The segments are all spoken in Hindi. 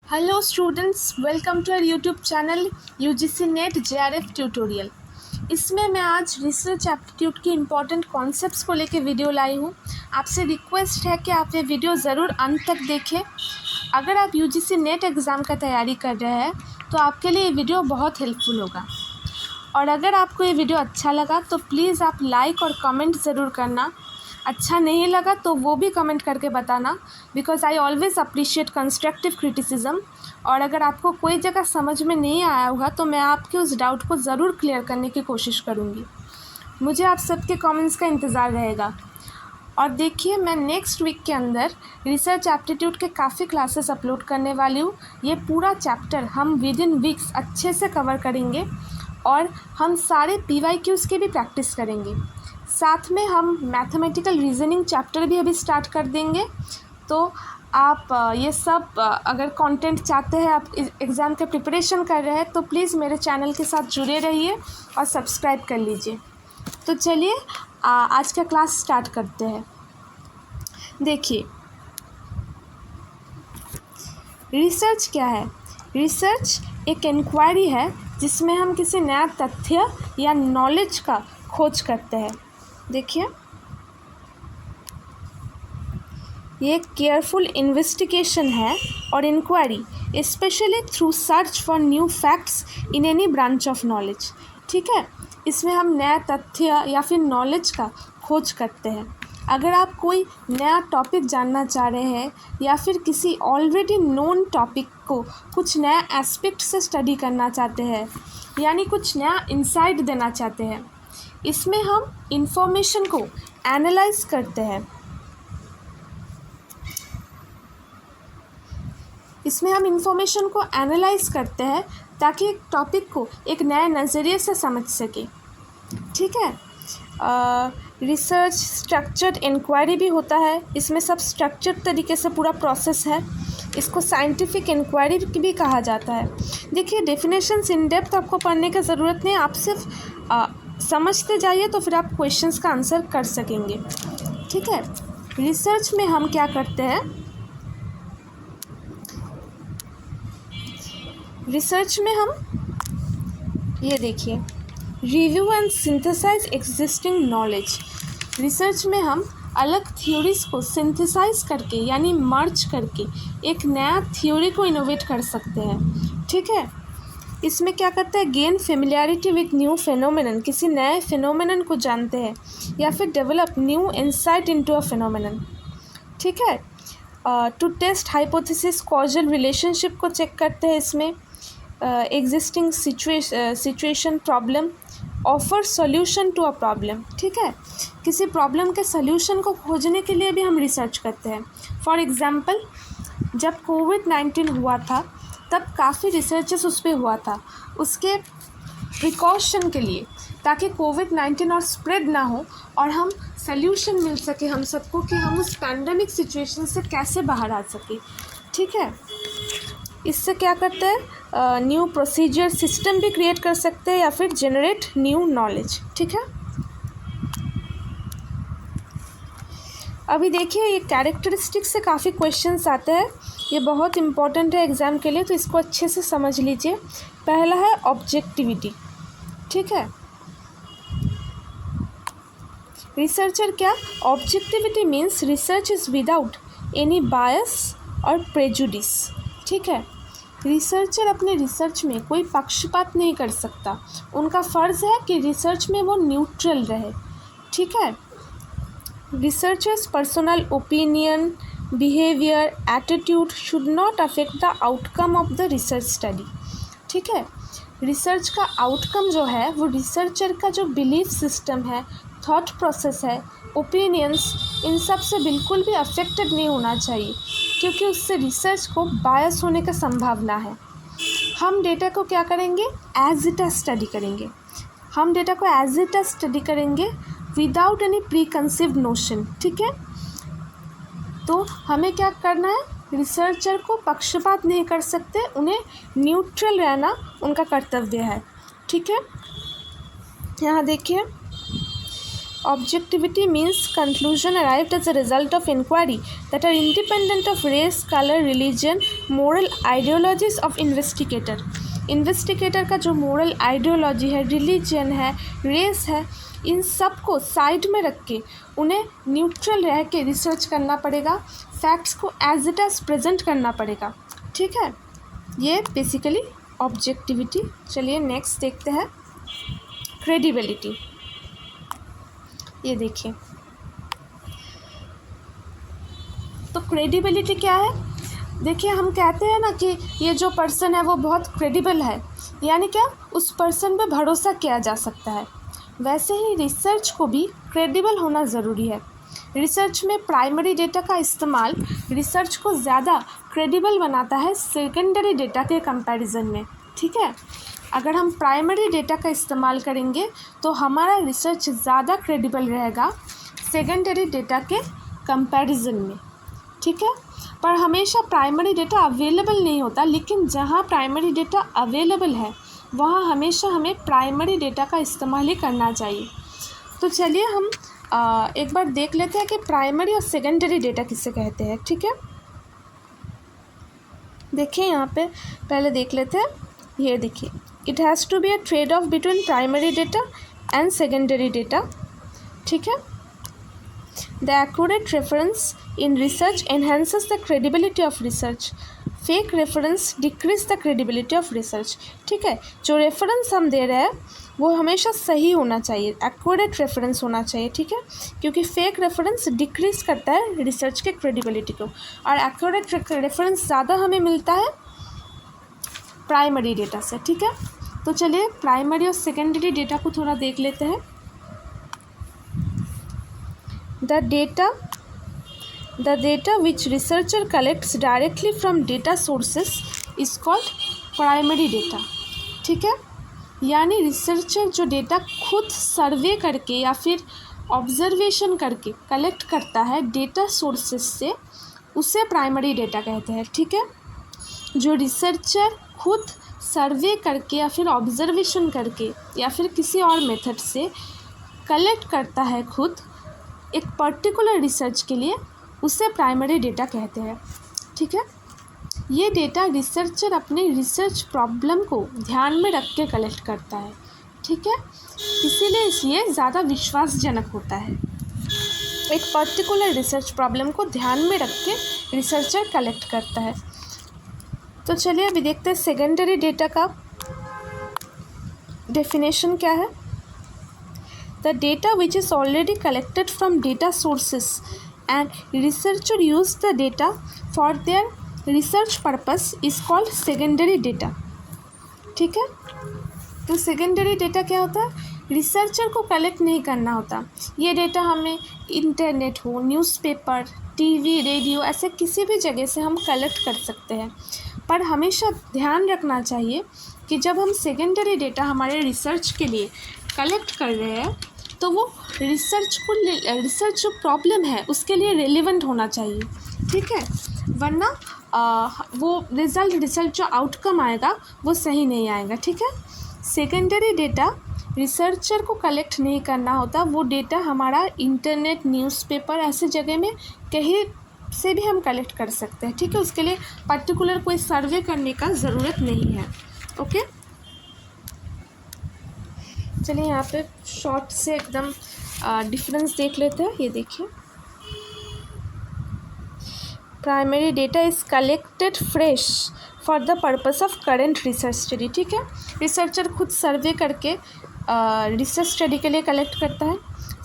Hello students, welcome to our YouTube channel UGC NET JRF tutorial. इसमें मैं आज रिसर्च एप्टीट्यूड की इम्पॉर्टेंट कॉन्सेप्ट्स को लेकर वीडियो लाई हूँ। आपसे रिक्वेस्ट है कि आप ये वीडियो ज़रूर अंत तक देखें। अगर आप यूजीसी नेट एग्ज़ाम का तैयारी कर रहे हैं तो आपके लिए ये वीडियो बहुत हेल्पफुल होगा। और अगर आपको ये वीडियो अच्छा लगा तो प्लीज़ आप लाइक और कमेंट ज़रूर करना। अच्छा नहीं लगा तो वो भी कमेंट करके बताना, because I always appreciate constructive criticism. और अगर आपको कोई जगह समझ में नहीं आया होगा तो मैं आपके उस डाउट को ज़रूर क्लियर करने की कोशिश करूँगी। मुझे आप सबके कमेंट्स का इंतज़ार रहेगा। और देखिए, मैं नेक्स्ट वीक के अंदर रिसर्च एप्टीट्यूड के काफ़ी क्लासेस अपलोड करने वाली हूँ। ये पूरा चैप्टर हम विद इन वीक्स अच्छे से कवर करेंगे और हम सारे PYQs की भी प्रैक्टिस करेंगे। साथ में हम मैथमेटिकल रीजनिंग चैप्टर भी अभी स्टार्ट कर देंगे। तो आप ये सब अगर कंटेंट चाहते हैं, आप एग्ज़ाम के प्रिपरेशन कर रहे हैं, तो प्लीज़ मेरे चैनल के साथ जुड़े रहिए और सब्सक्राइब कर लीजिए। तो चलिए आज का क्लास स्टार्ट करते हैं। देखिए, रिसर्च क्या है? रिसर्च एक इंक्वायरी है जिसमें हम किसी नया तथ्य या नॉलेज का खोज करते हैं। देखिए, ये एक केयरफुल इन्वेस्टिगेशन है और inquiry especially through search for new facts in any branch of knowledge. ठीक है, इसमें हम नया तथ्य या फिर नॉलेज का खोज करते हैं। अगर आप कोई नया टॉपिक जानना चाह रहे हैं या फिर किसी ऑलरेडी नोन टॉपिक को कुछ नया एस्पेक्ट से स्टडी करना चाहते हैं, यानी कुछ नया इंसाइट देना चाहते हैं, इसमें हम इंफॉर्मेशन को एनालाइज करते हैं। ताकि एक टॉपिक को एक नए नज़रिए से समझ सके। ठीक है, रिसर्च स्ट्रक्चर्ड इंक्वायरी भी होता है। इसमें सब स्ट्रक्चर्ड तरीके से पूरा प्रोसेस है। इसको साइंटिफिक इंक्वायरी भी कहा जाता है। देखिए, डेफिनेशंस इन डेप्थ आपको पढ़ने की ज़रूरत नहीं, आप सिर्फ समझते जाइए तो फिर आप क्वेश्चंस का आंसर कर सकेंगे। ठीक है, रिसर्च में हम क्या करते हैं? रिसर्च में हम ये देखिए, review and synthesise existing knowledge. Research में हम अलग थ्योरीज को सिंथेसाइज करके यानी मर्ज करके एक नया थ्योरी को इनोवेट कर सकते हैं। ठीक है, इसमें क्या करते हैं? Gain familiarity with new phenomenon, किसी नए फिनोमेनन को जानते हैं या फिर develop new insight into a phenomenon. ठीक है, to test hypothesis causal relationship को चेक करते हैं। इसमें existing situation problem offer solution to a problem. ठीक है, किसी प्रॉब्लम के सॉल्यूशन को खोजने के लिए भी हम रिसर्च करते हैं। फॉर एग्जांपल, जब कोविड-19 हुआ था तब काफ़ी रिसर्चेस उस पर हुआ था, उसके प्रिकॉशन के लिए, ताकि कोविड-19 और स्प्रेड ना हो और हम सल्यूशन मिल सके हम सबको कि हम उस पैंडमिक सिचुएशन से कैसे बाहर आ सके। ठीक है, इससे क्या करते हैं? न्यू प्रोसीजर सिस्टम भी क्रिएट कर सकते हैं या फिर जनरेट न्यू नॉलेज। ठीक है, अभी देखिए, ये कैरेक्टरिस्टिक्स से काफ़ी क्वेश्चंस आते हैं। ये बहुत इंपॉर्टेंट है एग्ज़ाम के लिए, तो इसको अच्छे से समझ लीजिए। पहला है ऑब्जेक्टिविटी। ठीक है, रिसर्चर क्या? Objectivity means research is without any बायस और प्रेजुडिस। ठीक है, रिसर्चर अपने रिसर्च में कोई पक्षपात नहीं कर सकता। उनका फ़र्ज़ है कि रिसर्च में वो न्यूट्रल रहे। ठीक है, researchers personal opinion, behaviour, attitude should not affect the outcome of the research study. ठीक है, रिसर्च का आउटकम जो है वो रिसर्चर का जो बिलीफ सिस्टम है, थॉट प्रोसेस है, ओपिनियंस, इन सब से बिल्कुल भी अफेक्टेड नहीं होना चाहिए, क्योंकि उससे रिसर्च को बायस होने का संभावना है। हम डेटा को क्या करेंगे? एज इट इज स्टडी करेंगे। हम डेटा को एज इट इज स्टडी करेंगे without any pre conceived notion. ठीक है, तो हमें क्या करना है? रिसर्चर को पक्षपात नहीं कर सकते, उन्हें न्यूट्रल रहना उनका कर्तव्य है। ठीक है, यहाँ देखिए, Objectivity means conclusion arrived as a result of inquiry that are independent of race, color, religion, moral ideologies of investigator. Investigator का जो मोरल आइडियोलॉजी है, रिलीजन है, रेस है, इन सब को साइड में रख के उन्हें न्यूट्रल रह के रिसर्च करना पड़ेगा, फैक्ट्स को एज इट एज प्रेजेंट करना पड़ेगा। ठीक है, ये बेसिकली ऑब्जेक्टिविटी। चलिए नेक्स्ट देखते हैं क्रेडिबिलिटी। ये देखिए, तो क्रेडिबिलिटी क्या है? देखिए, हम कहते हैं ना कि ये जो पर्सन है वो बहुत क्रेडिबल है, यानी क्या, उस पर्सन पे भरोसा किया जा सकता है। वैसे ही रिसर्च को भी क्रेडिबल होना ज़रूरी है। रिसर्च में प्राइमरी डेटा का इस्तेमाल रिसर्च को ज़्यादा क्रेडिबल बनाता है सेकेंडरी डेटा के कंपैरिजन में। ठीक है, अगर हम प्राइमरी डेटा का इस्तेमाल करेंगे तो हमारा रिसर्च ज़्यादा क्रेडिबल रहेगा सेकेंडरी डेटा के कंपैरिजन में। ठीक है, पर हमेशा प्राइमरी डेटा अवेलेबल नहीं होता, लेकिन जहाँ प्राइमरी डेटा अवेलेबल है वहाँ हमेशा हमें प्राइमरी डेटा का इस्तेमाल ही करना चाहिए। तो चलिए हम एक बार देख लेते हैं कि प्राइमरी और सेकेंडरी डेटा किसे कहते हैं। ठीक है, देखिए यहाँ पे पहले देख लेते हैं। ये देखिए, it has to be a trade off between primary data and secondary data. ठीक है, the accurate reference in research enhances the credibility of research, fake reference decrease the credibility of research. ठीक है, जो रेफरेंस हम दे रहे हैं वो हमेशा सही होना चाहिए, एक्यूरेट रेफरेंस होना चाहिए। ठीक है, क्योंकि फेक रेफरेंस डिक्रीज करता है रिसर्च के क्रेडिबिलिटी को, और एक्यूरेट रेफरेंस ज़्यादा हमें मिलता है प्राइमरी डेटा से। ठीक है, तो चलिए प्राइमरी और सेकेंडरी डेटा को थोड़ा देख लेते हैं। The data which researcher collects directly from data sources is called primary data। ठीक है, यानी रिसर्चर जो डेटा खुद सर्वे करके या फिर ऑब्जर्वेशन करके कलेक्ट करता है डेटा सोर्सेस से, उसे प्राइमरी डेटा कहते हैं। ठीक है, जो रिसर्चर खुद सर्वे करके या फिर ऑब्जर्वेशन करके या फिर किसी और मेथड से कलेक्ट करता है खुद एक पर्टिकुलर रिसर्च के लिए, उसे प्राइमरी डेटा कहते हैं। ठीक है, ये डेटा रिसर्चर अपने रिसर्च प्रॉब्लम को ध्यान में रख के कलेक्ट करता है। ठीक है, इसीलिए ये ज़्यादा विश्वासजनक होता है। एक पर्टिकुलर रिसर्च प्रॉब्लम को ध्यान में रख के रिसर्चर कलेक्ट करता है। तो चलिए अभी देखते हैं सेकेंडरी डेटा का डेफिनेशन क्या है। The data which is already collected from data sources and researcher use the data for their research purpose is called secondary data। ठीक है, तो सेकेंडरी डेटा क्या होता है? रिसर्चर को कलेक्ट नहीं करना होता। ये डेटा हमें इंटरनेट हो, न्यूज़पेपर, टीवी, रेडियो, ऐसे किसी भी जगह से हम कलेक्ट कर सकते हैं। पर हमेशा ध्यान रखना चाहिए कि जब हम सेकेंडरी डेटा हमारे रिसर्च के लिए कलेक्ट कर रहे हैं तो वो रिसर्च जो प्रॉब्लम है उसके लिए रेलिवेंट होना चाहिए। ठीक है, वरना वो रिज़ल्ट जो आउटकम आएगा वो सही नहीं आएगा। ठीक है, सेकेंडरी डेटा रिसर्चर को कलेक्ट नहीं करना होता, वो डेटा हमारा इंटरनेट, न्यूज़पेपर, ऐसे जगह में कहीं से भी हम कलेक्ट कर सकते हैं। ठीक है, उसके लिए पर्टिकुलर कोई सर्वे करने का ज़रूरत नहीं है। ओके, चलिए यहाँ पे शॉर्ट से एकदम डिफरेंस देख लेते हैं। ये देखिए, primary data is collected fresh for the purpose of current research study. ठीक है, रिसर्चर खुद सर्वे करके रिसर्च स्टडी के लिए कलेक्ट करता है।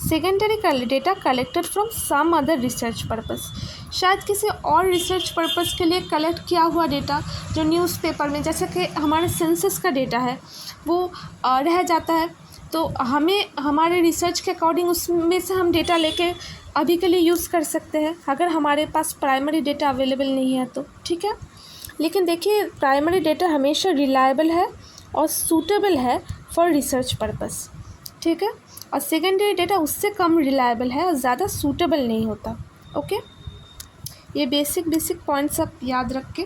Secondary data collected from some other research purpose, शायद किसी और रिसर्च पर्पस के लिए कलेक्ट किया हुआ डेटा जो न्यूज़पेपर में, जैसे कि हमारे सेंसस का डेटा है वो रह जाता है, तो हमें हमारे रिसर्च के अकॉर्डिंग उसमें से हम डेटा लेके अभी के लिए यूज़ कर सकते हैं अगर हमारे पास प्राइमरी डेटा अवेलेबल नहीं है तो। ठीक है, लेकिन देखिए प्राइमरी डेटा हमेशा रिलायबल है और सूटेबल है फॉर रिसर्च पर्पस। ठीक है, और सेकेंडरी डेटा उससे कम रिलायबल है और ज़्यादा सूटेबल नहीं होता। ओके, ये बेसिक पॉइंट्स आप याद रख के।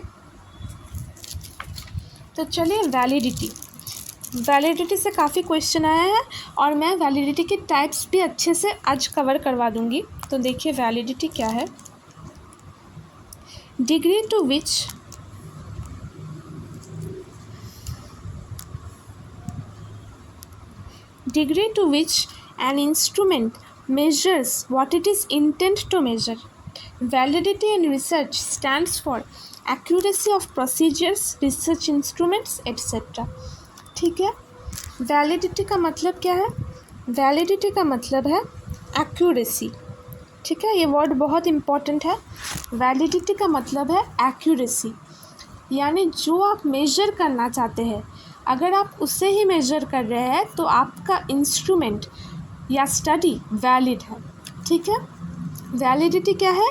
तो चलिए वैलिडिटी। वैलिडिटी से काफ़ी क्वेश्चन आया है और मैं वैलिडिटी के टाइप्स भी अच्छे से आज कवर करवा दूंगी। तो देखिए वैलिडिटी क्या है। Degree to which an instrument measures what it is intended to measure. Validity in research stands for accuracy of procedures, research instruments, etc. ठीक है। वैलिडिटी का मतलब क्या है? वैलिडिटी का मतलब है एक्यूरेसी। ठीक है, ये वर्ड बहुत इम्पॉर्टेंट है। वैलिडिटी का मतलब है एक्यूरेसी, यानी जो आप मेजर करना चाहते हैं अगर आप उससे ही मेजर कर रहे हैं तो आपका इंस्ट्रूमेंट या स्टडी वैलिड है। ठीक है, वैलिडिटी क्या है?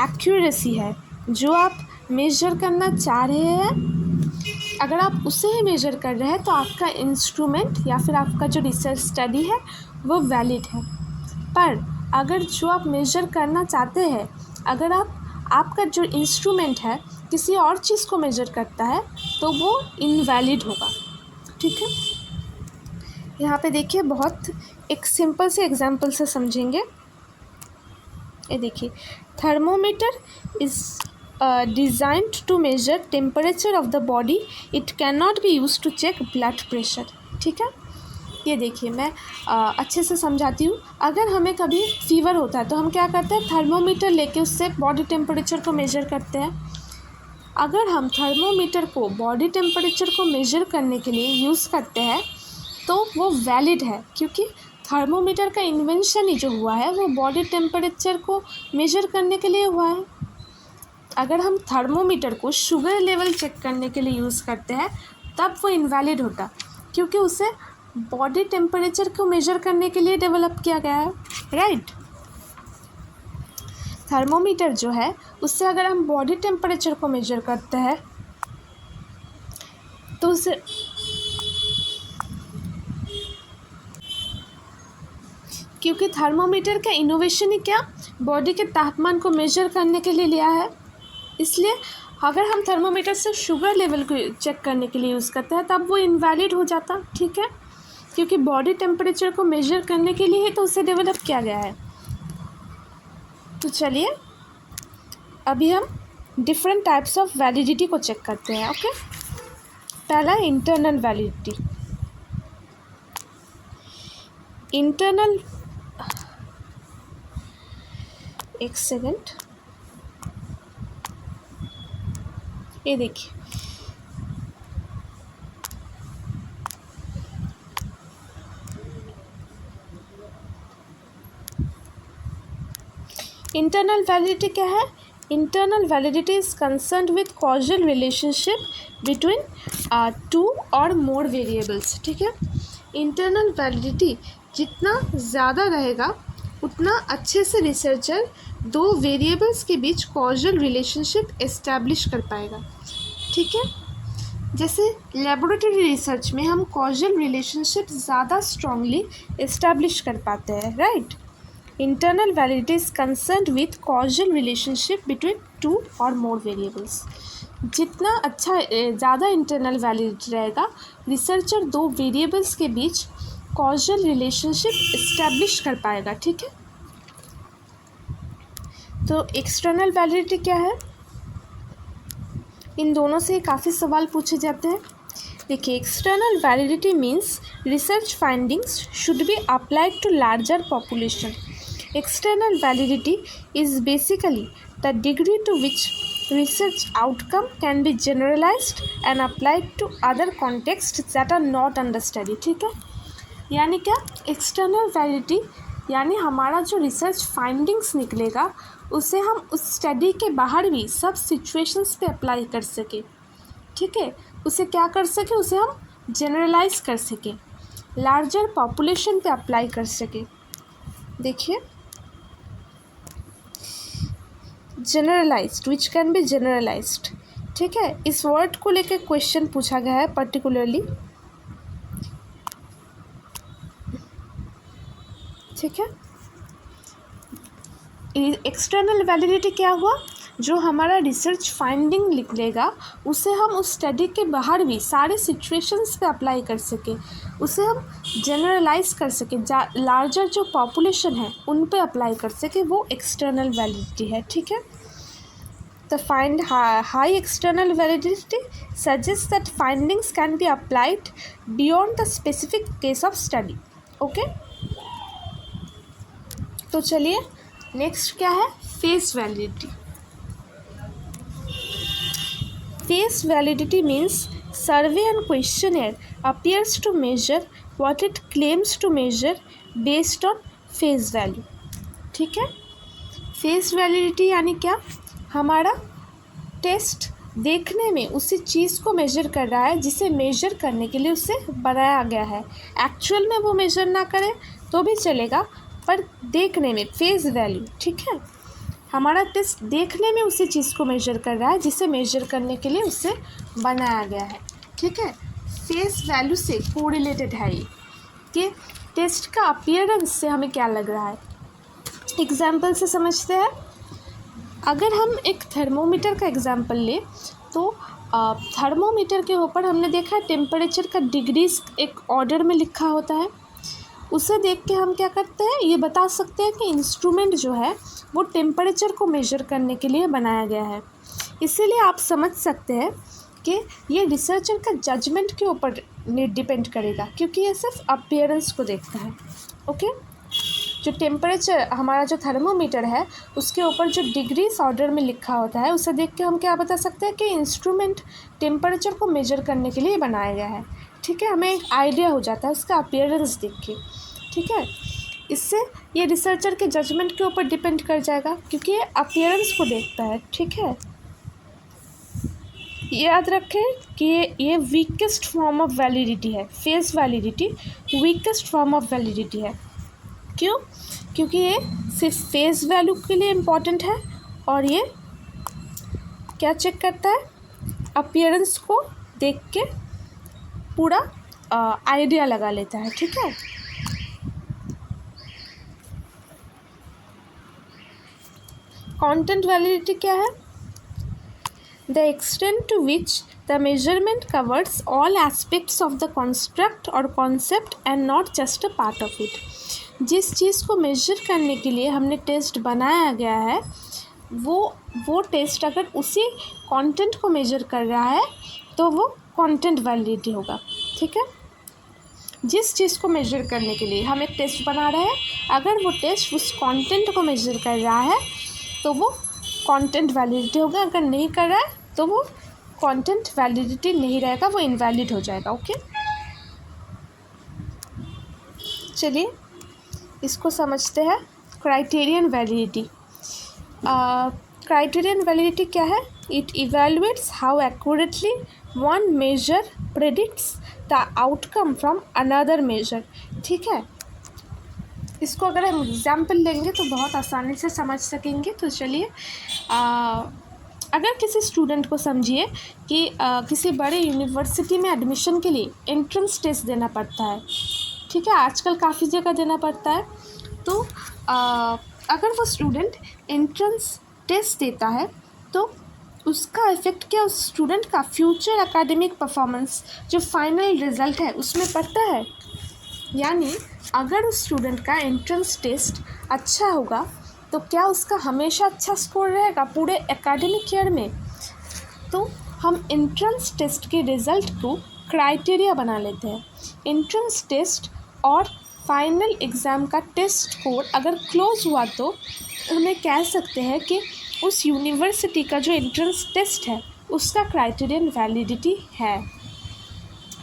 एक्यूरेसी है। जो आप मेजर करना चाह रहे हैं अगर आप उसे ही मेजर कर रहे हैं तो आपका इंस्ट्रूमेंट या फिर आपका जो रिसर्च स्टडी है वो वैलिड है। पर अगर जो आप मेजर करना चाहते हैं अगर आपका जो इंस्ट्रूमेंट है किसी और चीज़ को मेजर करता है तो वो इनवैलिड होगा। ठीक है, यहाँ पे देखिए बहुत एक सिंपल से एग्जांपल से समझेंगे। ये देखिए, thermometer is designed to measure temperature of the body, it can not be use to check blood pressure. ठीक है, ये देखिए मैं अच्छे से समझाती हूँ। अगर हमें कभी फीवर होता है तो हम क्या करते हैं? थर्मोमीटर लेके उससे बॉडी टेम्परेचर को मेजर करते हैं। अगर हम थर्मोमीटर को बॉडी टेम्परेचर को मेजर करने के लिए यूज़ करते हैं तो वो वैलिड है, क्योंकि थर्मोमीटर का इन्वेंशन ही जो हुआ है वो बॉडी टेम्परेचर को मेजर करने के लिए हुआ है। अगर हम थर्मोमीटर को शुगर लेवल चेक करने के लिए यूज़ करते हैं तब वो इनवैलिड होता, क्योंकि उसे बॉडी टेम्परेचर को मेजर करने के लिए डेवलप किया गया है। राइट, थर्मोमीटर जो है उससे अगर हम बॉडी टेम्परेचर को मेजर करते हैं तो उसे क्योंकि थर्मोमीटर का इनोवेशन ही क्या बॉडी के तापमान को मेजर करने के लिए लिया है, इसलिए अगर हम थर्मोमीटर से शुगर लेवल को चेक करने के लिए यूज़ करते हैं तब वो इनवैलिड हो जाता। ठीक है, क्योंकि बॉडी टेम्परेचर को मेजर करने के लिए ही तो उसे डेवलप किया गया है। तो चलिए अभी हम डिफरेंट टाइप्स ऑफ वैलिडिटी को चेक करते हैं। ओके, पहला इंटरनल वैलिडिटी। इंटरनल, एक सेकेंड, ये देखिए इंटरनल वैलिडिटी क्या है? Internal validity is concerned with causal relationship between two और मोर वेरिएबल्स। ठीक है, इंटरनल वैलिडिटी जितना ज़्यादा रहेगा उतना अच्छे से रिसर्चर दो वेरिएबल्स के बीच कॉजल रिलेशनशिप एस्टैब्लिश कर पाएगा। ठीक है, जैसे लेबोरेटरी रिसर्च में हम कॉजल रिलेशनशिप ज़्यादा स्ट्रांगली एस्टैब्लिश कर पाते हैं। Right, internal validity is concerned with causal relationship between two और मोर वेरिएबल्स। जितना अच्छा ज़्यादा इंटरनल वैलिडिटी रहेगा रिसर्चर दो वेरिएबल्स के बीच कॉजल रिलेशनशिप इस्टेब्लिश कर पाएगा। ठीक है, तो एक्सटर्नल वैलिडिटी क्या है? इन दोनों से काफ़ी सवाल पूछे जाते हैं। देखिए, external validity means research findings should be applied to larger population. External validity is basically the degree to which research outcome can be generalized and applied to other contexts that are not under study। ठीक है, यानी क्या? एक्सटर्नल वैलिडिटी यानी हमारा जो रिसर्च फाइंडिंग्स निकलेगा उसे हम उस स्टडी के बाहर भी सब सिचुएशंस पे अप्लाई कर सके। ठीक है, उसे क्या कर सके? उसे हम जनरलाइज कर सके, लार्जर पॉपुलेशन पे अप्लाई कर सके। देखिए, generalised, which can be generalised. ठीक है, इस वर्ड को लेकर क्वेश्चन पूछा गया है पर्टिकुलरली। ठीक है, एक्सटर्नल वैलिडिटी क्या हुआ? जो हमारा रिसर्च फाइंडिंग निकलेगा उसे हम उस स्टडी के बाहर भी सारे सिचुएशंस पे अप्लाई कर सकें, उसे हम जनरलाइज कर सकें, लार्जर जो पॉपुलेशन है उन पे अप्लाई कर सकें, वो एक्सटर्नल वैलिडिटी है। ठीक है, तो find high external validity suggest that findings can be applied beyond the specific case of study. Okay, तो चलिए नेक्स्ट क्या है, face validity. Face validity means survey and questionnaire appears to measure what it claims to measure based on face value। ठीक है, फेस वैलिडिटी यानी क्या, हमारा टेस्ट देखने में उसी चीज़ को मेजर कर रहा है जिसे मेजर करने के लिए उसे बनाया गया है। एक्चुअल में वो मेजर ना करे तो भी चलेगा, पर देखने में फेस वैल्यू, ठीक है, हमारा टेस्ट देखने में उसी चीज़ को मेजर कर रहा है जिसे मेजर करने के लिए उसे बनाया गया है। ठीक है, फेस वैल्यू से कोरिलेटेड है ये कि टेस्ट का अपीयरेंस से हमें क्या लग रहा है। एग्जाम्पल से समझते हैं, अगर हम एक थर्मोमीटर का एग्जाम्पल लें तो थर्मोमीटर के ऊपर हमने देखा है टेम्परेचर का डिग्रीज एक ऑर्डर में लिखा होता है। उसे देख के हम क्या करते हैं, ये बता सकते हैं कि इंस्ट्रूमेंट जो है वो टेम्परेचर को मेजर करने के लिए बनाया गया है। इसीलिए आप समझ सकते हैं कि ये रिसर्चर का जजमेंट के ऊपर डिपेंड करेगा, क्योंकि ये सिर्फ अपीयरेंस को देखता है। ओके, जो टेम्परेचर हमारा जो थर्मोमीटर है उसके ऊपर जो डिग्रीज ऑर्डर में लिखा होता है उसे देख के हम क्या बता सकते हैं कि इंस्ट्रूमेंट टेम्परेचर को मेजर करने के लिए बनाया गया है। ठीक है, हमें एक आइडिया हो जाता है उसका अपीयरेंस देख के। ठीक है, इससे ये रिसर्चर के जजमेंट के ऊपर डिपेंड कर जाएगा, क्योंकि ये अपीयरेंस को देखता है। ठीक है, याद रखें कि ये वीकेस्ट फॉर्म ऑफ वैलिडिटी है। Face validity weakest form of validity है। क्यों? क्योंकि ये सिर्फ फेस वैल्यू के लिए इम्पॉर्टेंट है और ये क्या चेक करता है, अपीयरेंस को देख के पूरा आइडिया लगा लेता है। ठीक है, कंटेंट वैलिडिटी क्या है? The extent to which the measurement covers all aspects of the construct or concept and not just a part of it। जिस चीज़ को मेजर करने के लिए हमने टेस्ट बनाया गया है वो टेस्ट अगर उसी कंटेंट को मेजर कर रहा है तो वो कंटेंट वैलिडिटी होगा। ठीक है, जिस चीज़ को मेजर करने के लिए हम एक टेस्ट बना रहे हैं, अगर वो टेस्ट उस कंटेंट को मेजर कर रहा है तो वो कंटेंट वैलिडिटी होगा। अगर नहीं कर रहा है तो वो कंटेंट वैलिडिटी नहीं रहेगा, वो इनवैलिड हो जाएगा। ओके, चलिए इसको समझते हैं। Criterion validity. क्राइटेरियन वैलिडिटी क्या है? It evaluates how accurately one measure predicts the outcome from another measure. ठीक है, इसको अगर हम एग्जाम्पल लेंगे तो बहुत आसानी से समझ सकेंगे। तो चलिए, अगर किसी स्टूडेंट को समझिए कि किसी बड़े यूनिवर्सिटी में एडमिशन के लिए एंट्रेंस टेस्ट देना पड़ता है। ठीक है, आजकल काफ़ी जगह देना पड़ता है। तो अगर वो स्टूडेंट एंट्रेंस टेस्ट देता है तो उसका इफ़ेक्ट क्या उस स्टूडेंट का फ्यूचर एकेडमिक परफॉर्मेंस जो फाइनल रिज़ल्ट है उसमें पड़ता है। यानी अगर उस स्टूडेंट का एंट्रेंस टेस्ट अच्छा होगा तो क्या उसका हमेशा अच्छा स्कोर रहेगा पूरे एकेडमिक ईयर में? तो हम एंट्रेंस टेस्ट के रिज़ल्ट को क्राइटेरिया बना लेते हैं। एंट्रेंस टेस्ट और फाइनल एग्ज़ाम का टेस्ट स्कोर अगर क्लोज हुआ तो हमें कह सकते हैं कि उस यूनिवर्सिटी का जो एंट्रेंस टेस्ट है उसका क्राइटेरियन वैलिडिटी है।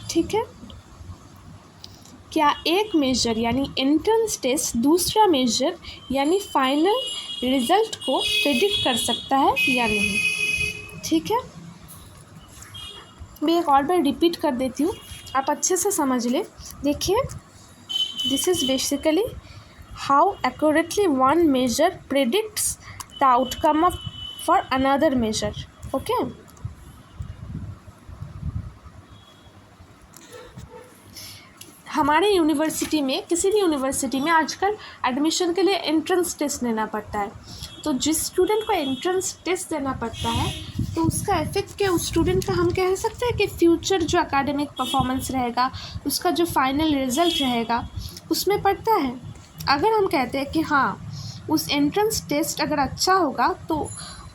ठीक है, क्या एक मेजर यानी एंट्रेंस टेस्ट दूसरा मेजर यानी फाइनल रिज़ल्ट को प्रेडिक्ट कर सकता है या नहीं? ठीक है, मैं एक और बार रिपीट कर देती हूँ, आप अच्छे से समझ लें। देखिए, this is basically how accurately one measure predicts the outcome of for another measure. Okay, हमारे यूनिवर्सिटी में, किसी भी यूनिवर्सिटी में आजकल एडमिशन के लिए एंट्रेंस टेस्ट लेना पड़ता है। तो जिस स्टूडेंट को एंट्रेंस टेस्ट देना पड़ता है तो उसका इफेक्ट क्या उस स्टूडेंट का हम कह सकते हैं कि फ्यूचर जो एकेडमिक परफॉर्मेंस रहेगा, उसका जो फाइनल रिजल्ट रहेगा उसमें पड़ता है। अगर हम कहते हैं कि हाँ उस एंट्रेंस टेस्ट अगर अच्छा होगा तो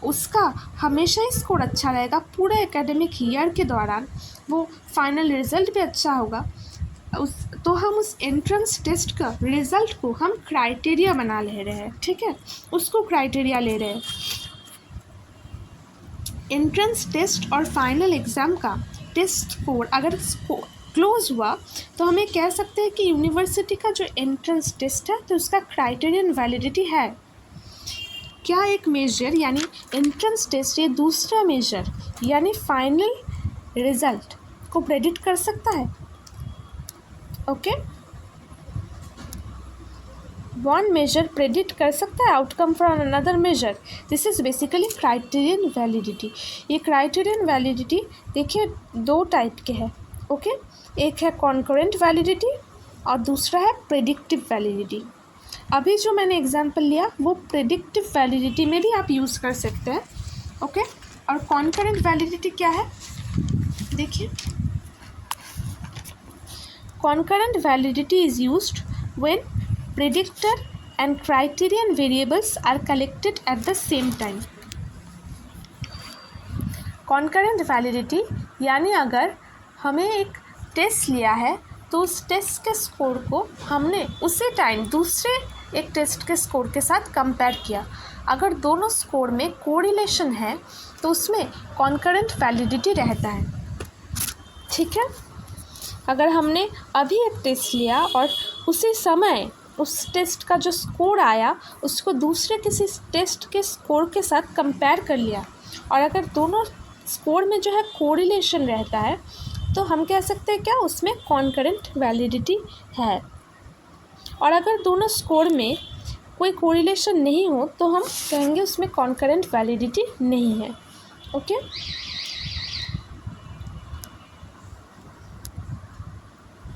उसका हमेशा ही स्कोर अच्छा रहेगा, पूरे एकेडमिक ईयर के दौरान वो फाइनल रिजल्ट भी अच्छा होगा, तो हम उस एंट्रेंस टेस्ट का रिज़ल्ट को हम क्राइटेरिया बना ले रहे हैं। ठीक है, उसको क्राइटेरिया ले रहे हैं। एंट्रेंस टेस्ट और फाइनल एग्ज़ाम का टेस्ट स्कोर अगर क्लोज हुआ तो हमें कह सकते हैं कि यूनिवर्सिटी का जो एंट्रेंस टेस्ट है तो उसका क्राइटेरियन वैलिडिटी है। क्या एक मेजर यानी एंट्रेंस टेस्ट या दूसरा मेजर यानी फाइनल रिज़ल्ट को प्रेडिक्ट कर सकता है? ओके, वन मेजर प्रेडिक्ट कर सकता है outcome for another measure, this is basically criterion validity. ये क्राइटेरियन वैलिडिटी देखिए दो टाइप के हैं। ओके, एक है कॉन्करेंट वैलिडिटी और दूसरा है प्रेडिक्टिव वैलिडिटी। अभी जो मैंने एग्जांपल लिया वो प्रेडिक्टिव वैलिडिटी में भी आप यूज़ कर सकते हैं। ओके, और कॉन्करेंट वैलिडिटी क्या है देखिए, concurrent validity is used when predictor and criterion variables are collected at the same time. concurrent validity यानी अगर हमें एक टेस्ट लिया है तो उस टेस्ट के स्कोर को हमने उसी टाइम दूसरे एक टेस्ट के स्कोर के साथ कंपेयर किया, अगर दोनों स्कोर में कोरिलेशन है तो उसमें concurrent validity रहता है। ठीक है, अगर हमने अभी एक टेस्ट लिया और उसी समय उस टेस्ट का जो स्कोर आया उसको दूसरे किसी टेस्ट के स्कोर के साथ कंपेयर कर लिया और अगर दोनों स्कोर में जो है कोरिलेशन रहता है तो हम कह सकते हैं क्या उसमें कॉन्करेंट वैलिडिटी है। और अगर दोनों स्कोर में कोई कोरिलेशन नहीं हो तो हम कहेंगे उसमें कॉन्करेंट वैलिडिटी नहीं है। ओके,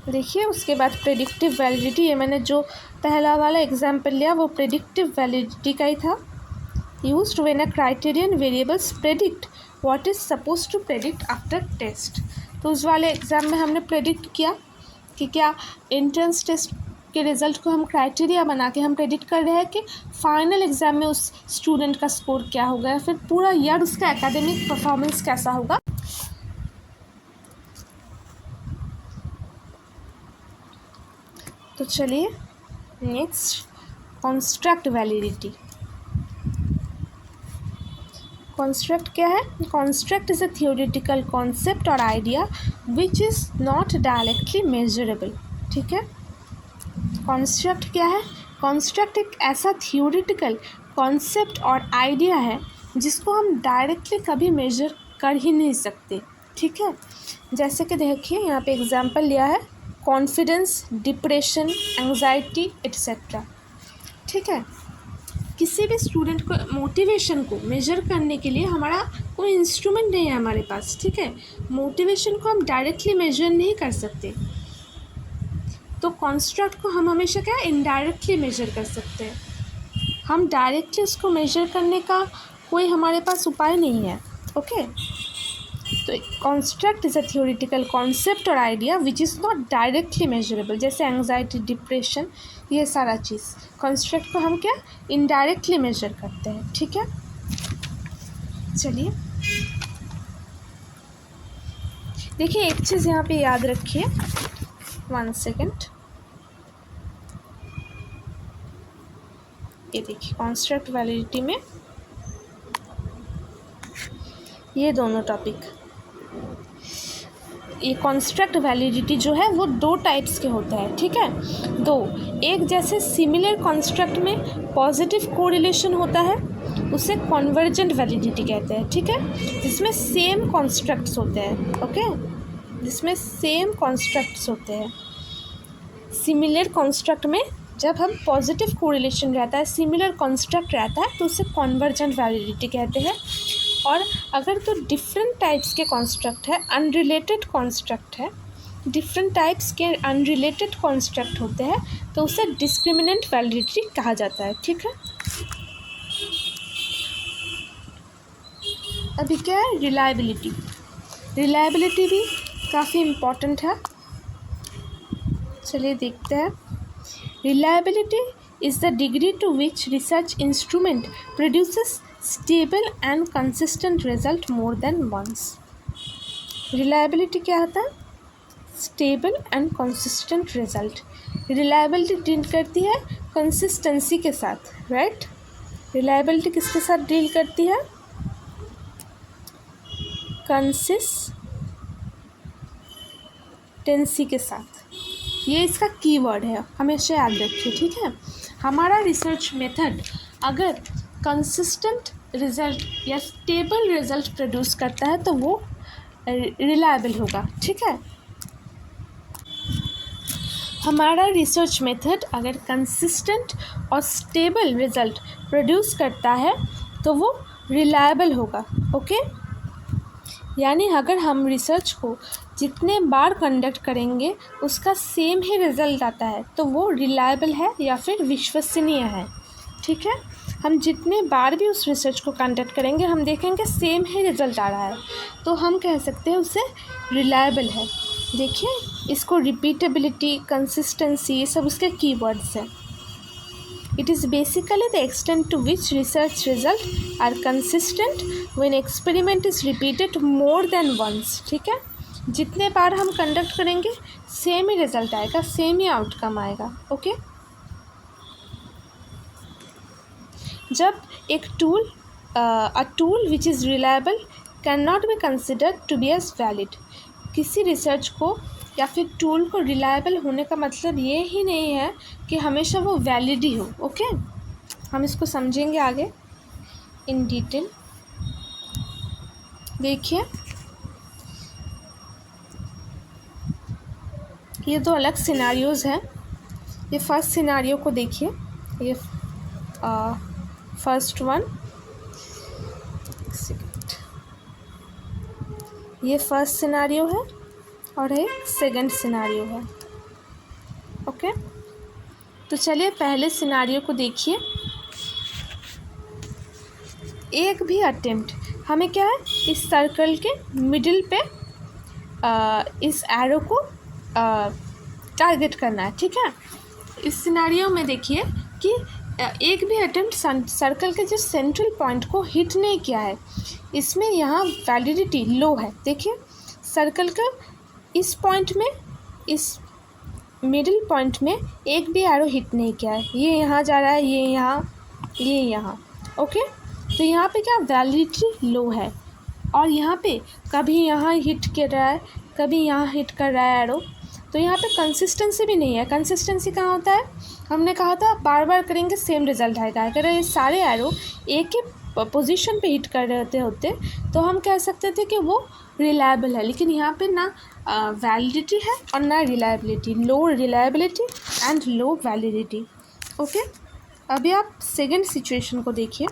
देखिए उसके बाद प्रेडिक्टिव वैलिडिटी, ये मैंने जो पहला वाला एग्जाम्पल लिया वो प्रेडिक्टिव वैलिडिटी का ही था। Used when a criterion variables predict what is suppose to predict after test. तो उस वाले एग्ज़ाम में हमने प्रेडिक्ट किया कि क्या एंट्रेंस टेस्ट के रिज़ल्ट को हम क्राइटेरिया बना के हम प्रेडिक्ट कर रहे हैं कि फाइनल एग्ज़ाम में उस स्टूडेंट का स्कोर क्या होगा या फिर पूरा ईयर उसका एकेडमिक परफॉर्मेंस कैसा होगा। तो चलिए नेक्स्ट, कॉन्स्ट्रक्ट वैलिडिटी। कॉन्स्ट्रक्ट क्या है? Construct is a theoretical concept और idea which is not directly measurable. ठीक है, कॉन्स्ट्रक्ट क्या है? कॉन्स्ट्रक्ट एक ऐसा थियोरेटिकल कॉन्सेप्ट और आइडिया है जिसको हम डायरेक्टली कभी मेजर कर ही नहीं सकते। ठीक है, जैसे कि देखिए यहाँ पे एग्जांपल लिया है कॉन्फिडेंस, डिप्रेशन, एंजाइटी एट्सेट्रा। ठीक है, किसी भी स्टूडेंट को मोटिवेशन को मेजर करने के लिए हमारा कोई इंस्ट्रूमेंट नहीं है हमारे पास। ठीक है, मोटिवेशन को हम डायरेक्टली मेजर नहीं कर सकते, तो कॉन्स्ट्रक्ट को हम हमेशा क्या इनडायरेक्टली मेजर कर सकते हैं। हम डायरेक्टली उसको मेजर करने का कोई हमारे पास उपाय नहीं है। ओके, तो construct is a theoretical concept और idea which is not directly measurable, जैसे एंजाइटी, डिप्रेशन, ये सारा चीज़ कॉन्स्ट्रक्ट को हम क्या इनडायरेक्टली मेजर करते हैं। ठीक है, चलिए देखिए एक चीज़ यहाँ पे याद रखिए, 1 सेकेंड। ये देखिए कॉन्स्ट्रक्ट वैलिडिटी में ये दोनों टॉपिक, ये कॉन्स्ट्रक्ट वैलिडिटी जो है वो 2 टाइप्स के होते हैं। ठीक है, 2, एक जैसे सिमिलर कॉन्स्ट्रक्ट में पॉजिटिव कोरिलेशन होता है उसे कन्वर्जेंट वैलिडिटी कहते हैं। ठीक है, जिसमें सेम कॉन्स्ट्रक्ट्स होते हैं। ओके, जिसमें सेम कॉन्स्ट्रक्ट्स होते हैं। सिमिलर कॉन्स्ट्रक्ट में जब हम पॉजिटिव कोरिलेशन रहता है, सिमिलर कॉन्स्ट्रक्ट रहता है तो उसे कन्वर्जेंट वैलिडिटी कहते हैं। और अगर तो डिफरेंट टाइप्स के कॉन्स्ट्रक्ट है, अनरिलेटेड कॉन्स्ट्रक्ट है, डिफरेंट टाइप्स के अनरिलेटेड कॉन्स्ट्रक्ट होते हैं तो उसे डिस्क्रिमिनेंट वैलिडिटी कहा जाता है। ठीक है, अभी क्या है, रिलायबिलिटी। रिलायबिलिटी भी काफ़ी इम्पॉर्टेंट है, चलिए देखते हैं। Reliability is the degree to which research instrument produces stable and consistent result more than once. Reliability क्या होता है, stable and consistent result. Reliability deal करती है कंसिस्टेंसी के साथ, राइट। रिलायबिलिटी किसके साथ डील करती है, कंसिस्टेंसी के साथ। ये इसका कीवर्ड है, हमेशा याद रखिए, ठीक है। हमारा रिसर्च मेथड अगर कंसिस्टेंट रिजल्ट या स्टेबल रिजल्ट प्रोड्यूस करता है तो वो रिलायबल होगा, ठीक है। हमारा रिसर्च मेथड अगर कंसिस्टेंट और स्टेबल रिजल्ट प्रोड्यूस करता है तो वो रिलायबल होगा, ओके। यानी अगर हम रिसर्च को जितने बार कंडक्ट करेंगे उसका सेम ही रिज़ल्ट आता है तो वो रिलायबल है या फिर विश्वसनीय है, ठीक है। हम जितने बार भी उस रिसर्च को कंडक्ट करेंगे हम देखेंगे सेम ही रिज़ल्ट आ रहा है तो हम कह सकते हैं उसे रिलायबल है। देखिए इसको रिपीटेबिलिटी, कंसिस्टेंसी, ये सब उसके कीवर्ड्स हैं। It is basically the extent to which research results are consistent when experiment is repeated more than once, ठीक है। जितने बार हम कंडक्ट करेंगे सेम ही रिजल्ट आएगा, सेम ही आउटकम आएगा, ओके। जब एक tool a tool which is reliable can not be considered to be as valid. किसी रिसर्च को या फिर टूल को रिलायबल होने का मतलब ये ही नहीं है कि हमेशा वो वैलिड ही हो, ओके। हम इसको समझेंगे आगे इन डिटेल। देखिए ये दो अलग सिनारियोज़ हैं। ये फर्स्ट सिनारियो को देखिए, ये फर्स्ट वन, ये फर्स्ट सिनारियो है और एक सेकंड सिनारियो है, ओके। तो चलिए पहले सिनारियो को देखिए। एक भी अटेम्प्ट, हमें क्या है, इस सर्कल के मिडिल पे इस एरो को टारगेट करना है, ठीक है। इस सिनारियो में देखिए कि एक भी अटेम्प्ट सर्कल के जो सेंट्रल पॉइंट को हिट नहीं किया है, इसमें यहाँ वैलिडिटी लो है। देखिए सर्कल का इस पॉइंट में, इस मिडिल पॉइंट में एक भी एरो हिट नहीं किया है, ये यहाँ जा रहा है, ये यहाँ, ओके। तो यहाँ पे क्या वैलिडिटी लो है और यहाँ पे कभी यहाँ हिट कर रहा है, कभी यहाँ हिट कर रहा है एरो, तो यहाँ पे कंसिस्टेंसी भी नहीं है। कंसिस्टेंसी कहाँ होता है, हमने कहा था बार बार करेंगे सेम रिजल्ट आएगा। अगर ये सारे एरो एक ही पोजीशन पे हिट कर रहे होते तो हम कह सकते थे कि वो रिलायबल है, लेकिन यहाँ पे ना वैलिडिटी है और ना reliability, low reliability and low validity, okay. अभी आप सेकंड सिचुएशन को देखिए,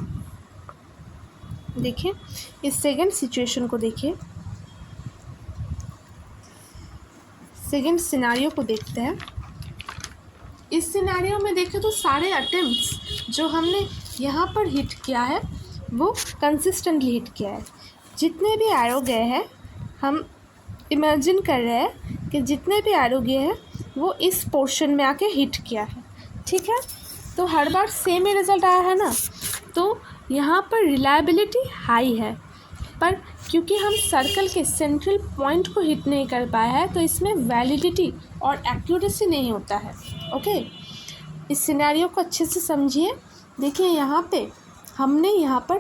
इस सेकंड सिचुएशन को देखिए, सेकंड सिनारियो को देखते हैं। इस सिनारियो में देखें तो सारे अटेम्प्ट्स जो हमने यहाँ पर हिट किया है वो कंसिस्टेंटली हिट किया है। जितने भी एरो गए हैं, हम इमेजिन कर रहे हैं कि जितने भी एरो गए हैं वो इस पोर्शन में आके हिट किया है, ठीक है। तो हर बार सेम ही रिज़ल्ट आया है ना, तो यहाँ पर रिलायबिलिटी हाई है, पर क्योंकि हम सर्कल के सेंट्रल पॉइंट को हिट नहीं कर पाए हैं तो इसमें वैलिडिटी और एक्यूरेसी नहीं होता है, ओके। इस सिनेरियो को अच्छे से समझिए। देखिए यहाँ पे हमने यहाँ पर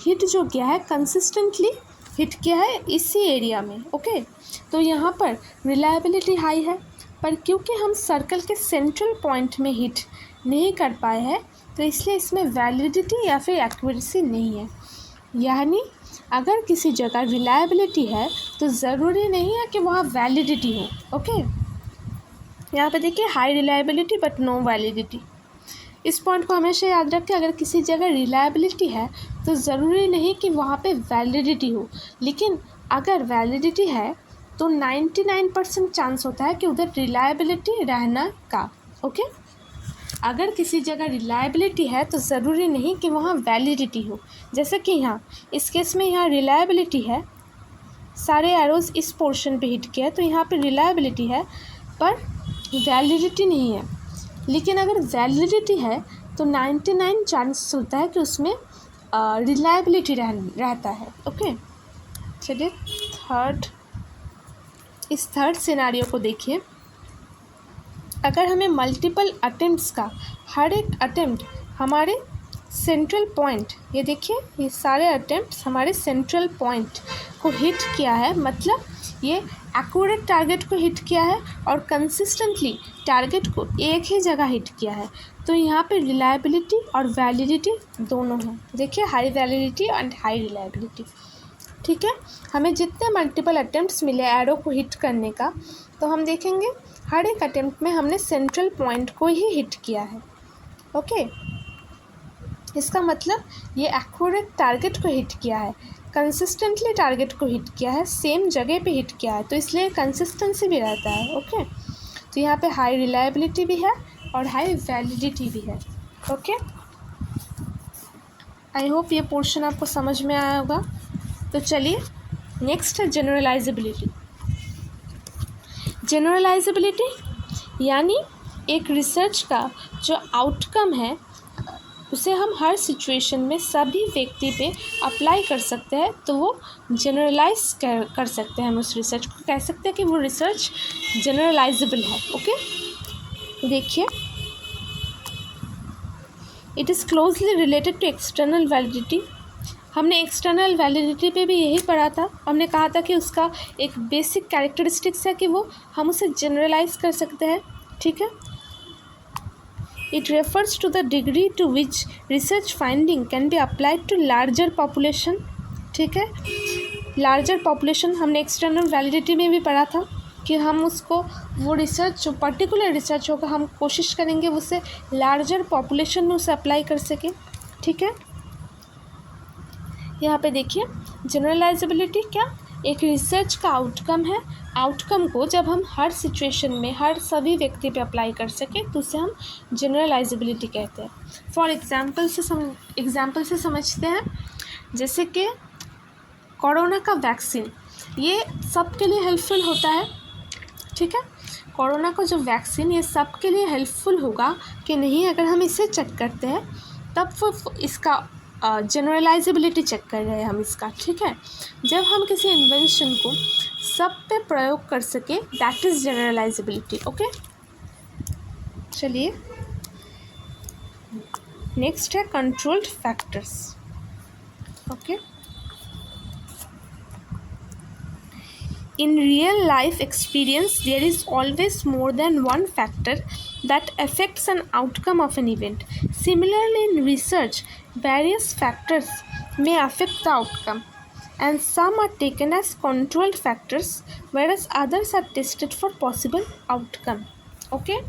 हिट जो किया है कंसिस्टेंटली हिट किया है इसी एरिया में, ओके। तो यहाँ पर रिलायबिलिटी हाई है, पर क्योंकि हम सर्कल के सेंट्रल पॉइंट में हिट नहीं कर पाए हैं तो इसलिए इसमें वैलिडिटी या फिर एक्यूरेसी नहीं है। यानी अगर किसी जगह रिलायबिलिटी है तो ज़रूरी नहीं है कि वहाँ वैलिडिटी हो, ओके। यहाँ पे देखिए high reliability but no validity. इस पॉइंट को हमेशा याद रखें, अगर किसी जगह रिलायबिलिटी है तो ज़रूरी नहीं कि वहाँ पे वैलिडिटी हो, लेकिन अगर वैलिडिटी है तो 99% चांस होता है कि उधर रिलायबिलिटी रहना का, ओके। अगर किसी जगह रिलायबिलिटी है तो ज़रूरी नहीं कि वहाँ वैलिडिटी हो। जैसे कि यहाँ इस केस में यहाँ रिलायबिलिटी है, सारे एरोज़ इस पोर्शन पे हिट किया है तो यहाँ पे रिलायबिलिटी है पर वैलिडिटी नहीं है। लेकिन अगर वैलिडिटी है तो 99 चांसेस होता है कि उसमें रिलायबिलिटी रहता है। ओके, चलिए इस थर्ड सिनारियो को देखिए। अगर हमें मल्टीपल अटेम्प्ट्स का हर एक अटेम्प्ट हमारे सेंट्रल पॉइंट, ये देखिए ये सारे अटेम्प्ट्स हमारे सेंट्रल पॉइंट को हिट किया है, मतलब ये एक्यूरेट टारगेट को हिट किया है और कंसिस्टेंटली टारगेट को एक ही जगह हिट किया है, तो यहाँ पे रिलायबिलिटी और वैलिडिटी दोनों हैं। देखिए high validity and high reliability. ठीक है, हमें जितने मल्टीपल अटेम्प्ट्स मिले एरो को हिट करने का, तो हम देखेंगे हर एक अटेम्प्ट में हमने सेंट्रल पॉइंट को ही हिट किया है। ओके, इसका मतलब ये एक्यूरेट टारगेट को हिट किया है, कंसिस्टेंटली टारगेट को हिट किया है, सेम जगह पे हिट किया है, तो इसलिए कंसिस्टेंसी भी रहता है। ओके, तो यहाँ पे हाई रिलायबिलिटी भी है और हाई वैलिडिटी भी है। ओके, आई होप ये पोर्शन आपको समझ में आया होगा। तो चलिए नेक्स्ट है जनरलाइजेबिलिटी। जनरलाइजेबिलिटी यानी एक रिसर्च का जो आउटकम है उसे हम हर सिचुएशन में सभी व्यक्ति पे अप्लाई कर सकते हैं, तो वो जनरलाइज कर सकते हैं। हम उस रिसर्च को कह सकते हैं कि वो रिसर्च जनरलाइजेबल है। ओके, देखिए it is closely related to external validity. हमने एक्सटर्नल वैलिडिटी पे भी यही पढ़ा था। हमने कहा था कि उसका एक बेसिक कैरेक्टरिस्टिक्स है कि वो हम उसे जनरलाइज कर सकते हैं। ठीक है, it refers to the degree to which research finding can be applied to larger population. ठीक है, लार्जर पॉपुलेशन हमने एक्सटर्नल वैलिडिटी में भी पढ़ा था कि हम उसको वो रिसर्च जो पर्टिकुलर रिसर्च होगा हम कोशिश करेंगे उसे लार्जर पॉपुलेशन में उसे अप्लाई कर सकें। ठीक है, यहाँ पे देखिए जनरलाइजेबिलिटी क्या एक रिसर्च का आउटकम है। आउटकम को जब हम हर सिचुएशन में हर सभी व्यक्ति पे अप्लाई कर सकें तो उसे हम जनरलाइजेबिलिटी कहते हैं। फॉर एग्जांपल से समझते हैं, जैसे कि कोरोना का वैक्सीन, ये सबके लिए हेल्पफुल होता है। ठीक है, कोरोना का जो वैक्सीन ये सबके लिए हेल्पफुल होगा कि नहीं, अगर हम इसे चेक करते हैं तब वो इसका जनरलाइजेबिलिटी चेक कर रहे हैं हम इसका। ठीक है, जब हम किसी इन्वेंशन को सब पे प्रयोग कर सके दैट इज़ जनरलाइजेबिलिटी। ओके, चलिए नेक्स्ट है controlled factors. Okay, in real life experience there is always more than one factor that affects an outcome of an event. Similarly, in research various factors may affect the outcome and some are taken as controlled factors whereas others are tested for possible outcome. Okay,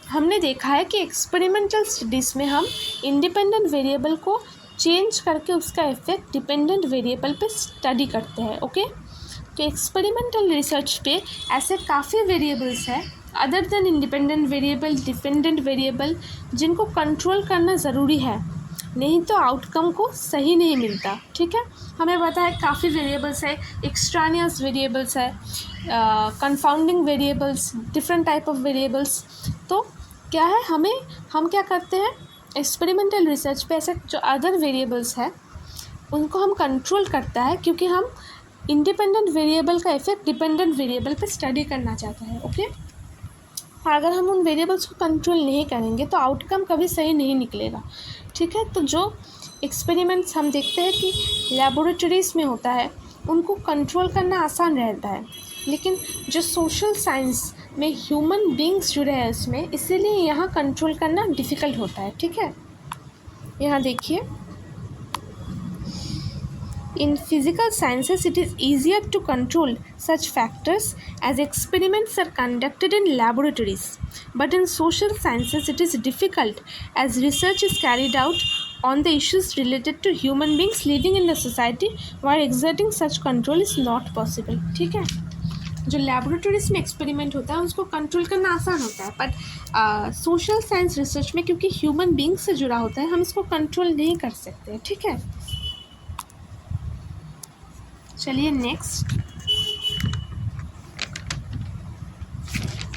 हमने देखा है कि एक्सपेरिमेंटल स्टडीज़ में हम इंडिपेंडेंट वेरिएबल को चेंज करके उसका इफेक्ट डिपेंडेंट वेरिएबल पे स्टडी करते हैं। ओके, तो एक्सपेरिमेंटल रिसर्च पे ऐसे काफ़ी वेरिएबल्स हैं other than independent variable, dependent variable, जिनको कंट्रोल करना ज़रूरी है, नहीं तो आउटकम को सही नहीं मिलता। ठीक है, हमें पता है काफ़ी वेरिएबल्स है, एक्सट्रानियस वेरिएबल्स है, confounding variables, different type of variables. तो क्या है, हम क्या करते हैं एक्सपेरिमेंटल रिसर्च पे ऐसे जो अदर वेरिएबल्स हैं उनको हम कंट्रोल करता है, क्योंकि हम इंडिपेंडेंट वेरिएबल का इफेक्ट डिपेंडेंट वेरिएबल पे स्टडी करना चाहते हैं। ओके, और अगर हम उन वेरिएबल्स को कंट्रोल नहीं करेंगे तो आउटकम कभी सही नहीं निकलेगा। ठीक है, तो जो एक्सपेरिमेंट्स हम देखते हैं कि लैबोरेटरीज़ में होता है उनको कंट्रोल करना आसान रहता है, लेकिन जो सोशल साइंस में ह्यूमन बींग्स जुड़े हैं उसमें, इसीलिए यहाँ कंट्रोल करना डिफ़िकल्ट होता है। ठीक है, यहाँ देखिए in physical sciences it is easier to control such factors as experiments are conducted in laboratories, but in social sciences it is difficult as research is carried out on the issues related to human beings living in the society where exerting such control is not possible. ठीक है, जो लैबोरेटरीज में एक्सपेरिमेंट होता है उसको कंट्रोल करना आसान होता है, बट सोशल साइंस रिसर्च में क्योंकि ह्यूमन बींग से जुड़ा होता है हम इसको कंट्रोल नहीं कर सकते। ठीक है, चलिए नेक्स्ट